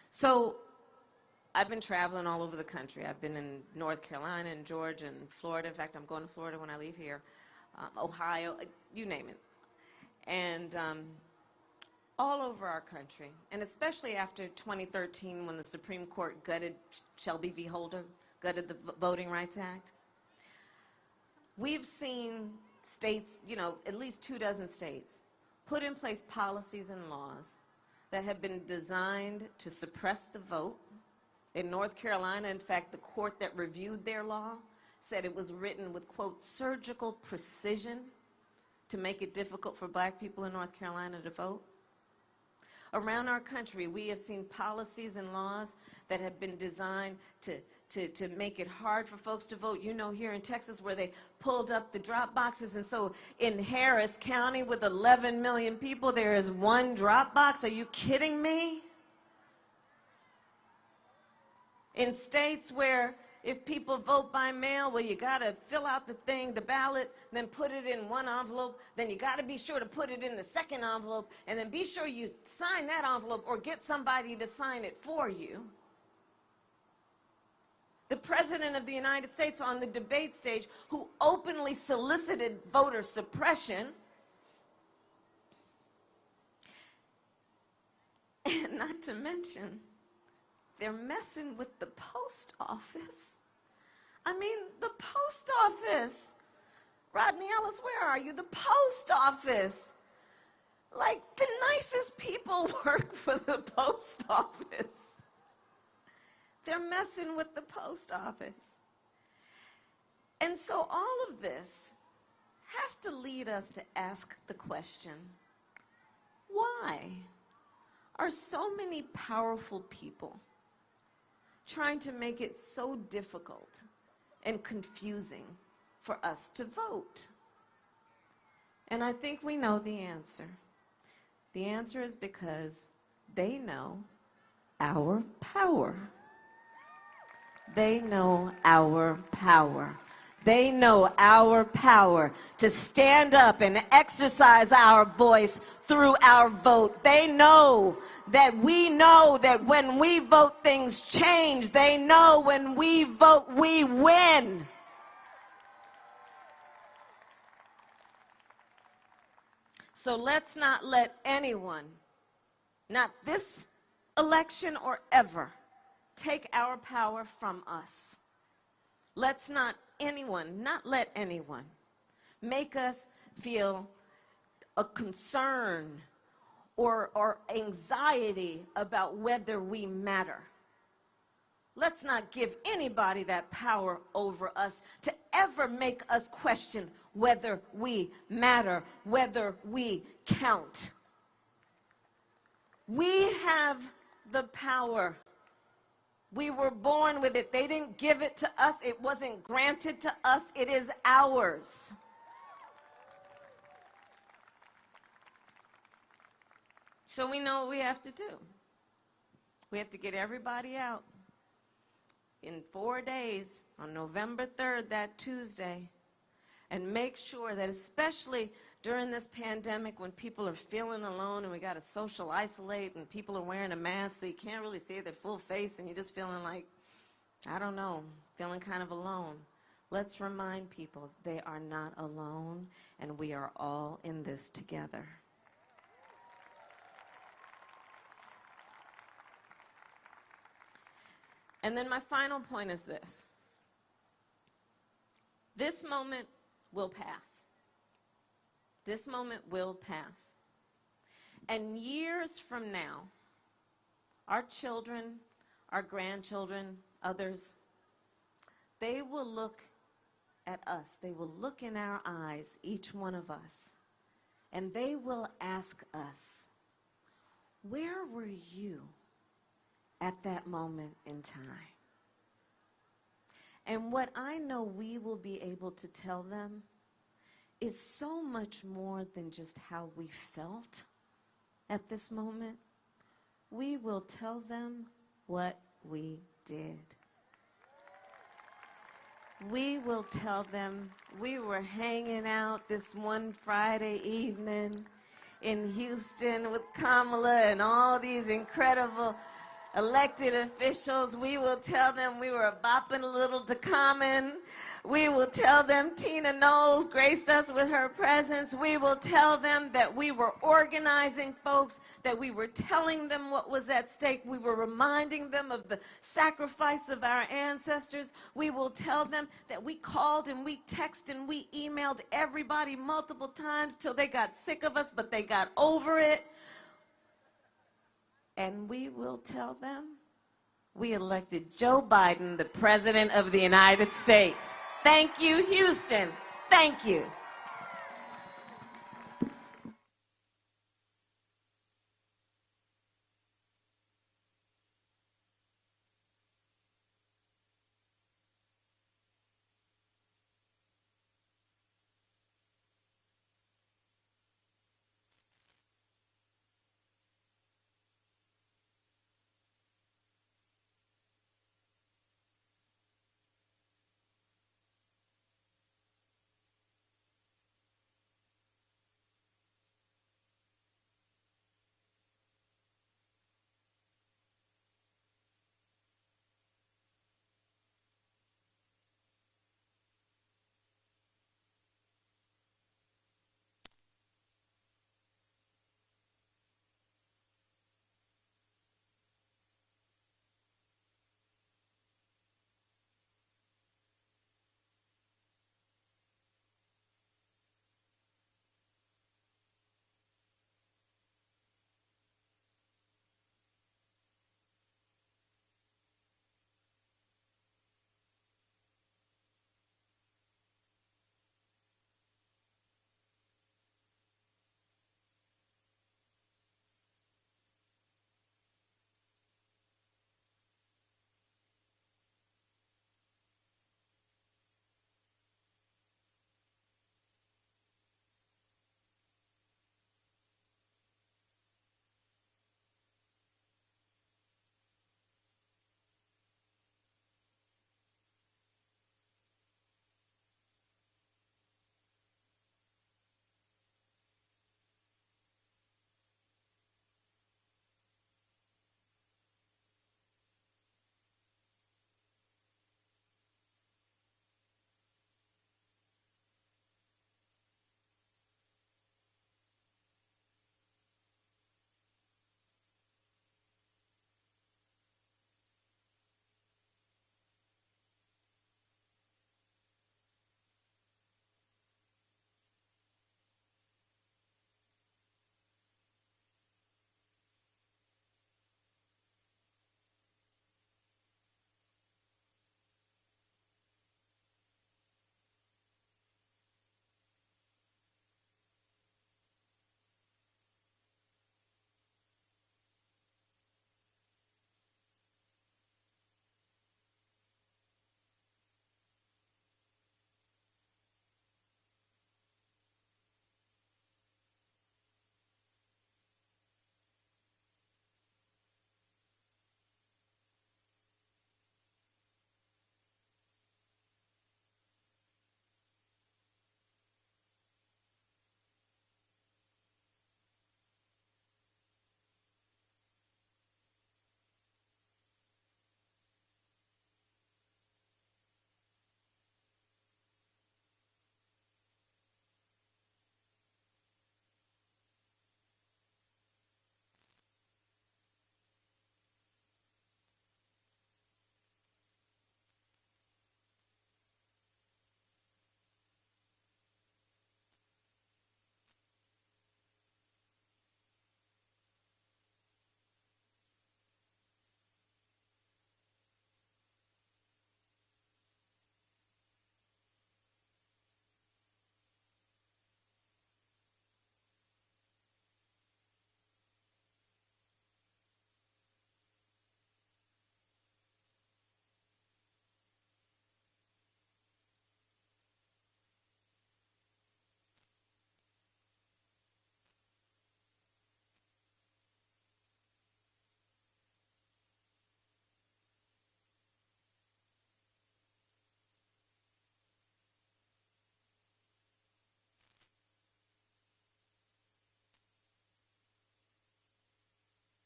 So I've been traveling all over the country. I've been in North Carolina and Georgia and Florida. In fact, I'm going to Florida when I leave here. Ohio, you name it. And all over our country, and especially after 2013 when the Supreme Court gutted Shelby v. Holder, gutted the Voting Rights Act, we've seen states, you know, at least 24 states, put in place policies and laws that have been designed to suppress the vote. In North Carolina, in fact, the court that reviewed their law said it was written with, quote, surgical precision to make it difficult for black people in North Carolina to vote. Around our country, we have seen policies and laws that have been designed to to make it hard for folks to vote. You know, here in Texas where they pulled up the drop boxes, and so in Harris County with 11 million people, there is one drop box. Are you kidding me? In states where if people vote by mail, well, you got to fill out the ballot, then put it in one envelope, then you got to be sure to put it in the second envelope, and then be sure you sign that envelope or get somebody to sign it for you. The President of the United States on the debate stage, who openly solicited voter suppression, and not to mention, they're messing with the post office. I mean, the post office. Rodney Ellis, where are you? The post office. Like, the nicest people work for the post office. They're messing with the post office. And so all of this has to lead us to ask the question, why are so many powerful people trying to make it so difficult and confusing for us to vote? And I think we know the answer. The answer is because they know our power. They know our power. They know our power to stand up and exercise our voice through our vote. They know that we know that when we vote, things change. They know when we vote, we win. So let's not let anyone, not this election or ever, take our power from us. Let's not let anyone make us feel a concern or anxiety about whether we matter. Let's not give anybody that power over us to ever make us question whether we matter, whether we count. We have the power. We were born with it. They didn't give it to us. It wasn't granted to us. It is ours. So we know what we have to do. We have to get everybody out in 4 days on November 3rd, that Tuesday, and make sure that, especially during this pandemic when people are feeling alone and we got to social isolate and people are wearing a mask so you can't really see their full face and you're just feeling like, I don't know, feeling kind of alone. Let's remind people they are not alone and we are all in this together. And then my final point is this. This moment will pass. This moment will pass. And years from now, our children, our grandchildren, others, they will look at us. They will look in our eyes, each one of us, and they will ask us, where were you at that moment in time? And what I know we will be able to tell them is so much more than just how we felt at this moment. We will tell them what we did. We will tell them we were hanging out this one Friday evening in Houston with Kamala and all these incredible elected officials. We will tell them we were bopping a little to Common. We will tell them Tina Knowles graced us with her presence. We will tell them that we were organizing folks, that we were telling them what was at stake. We were reminding them of the sacrifice of our ancestors. We will tell them that we called and we texted and we emailed everybody multiple times till they got sick of us, but they got over it. And we will tell them we elected Joe Biden, the President of the United States. Thank you, Houston. Thank you.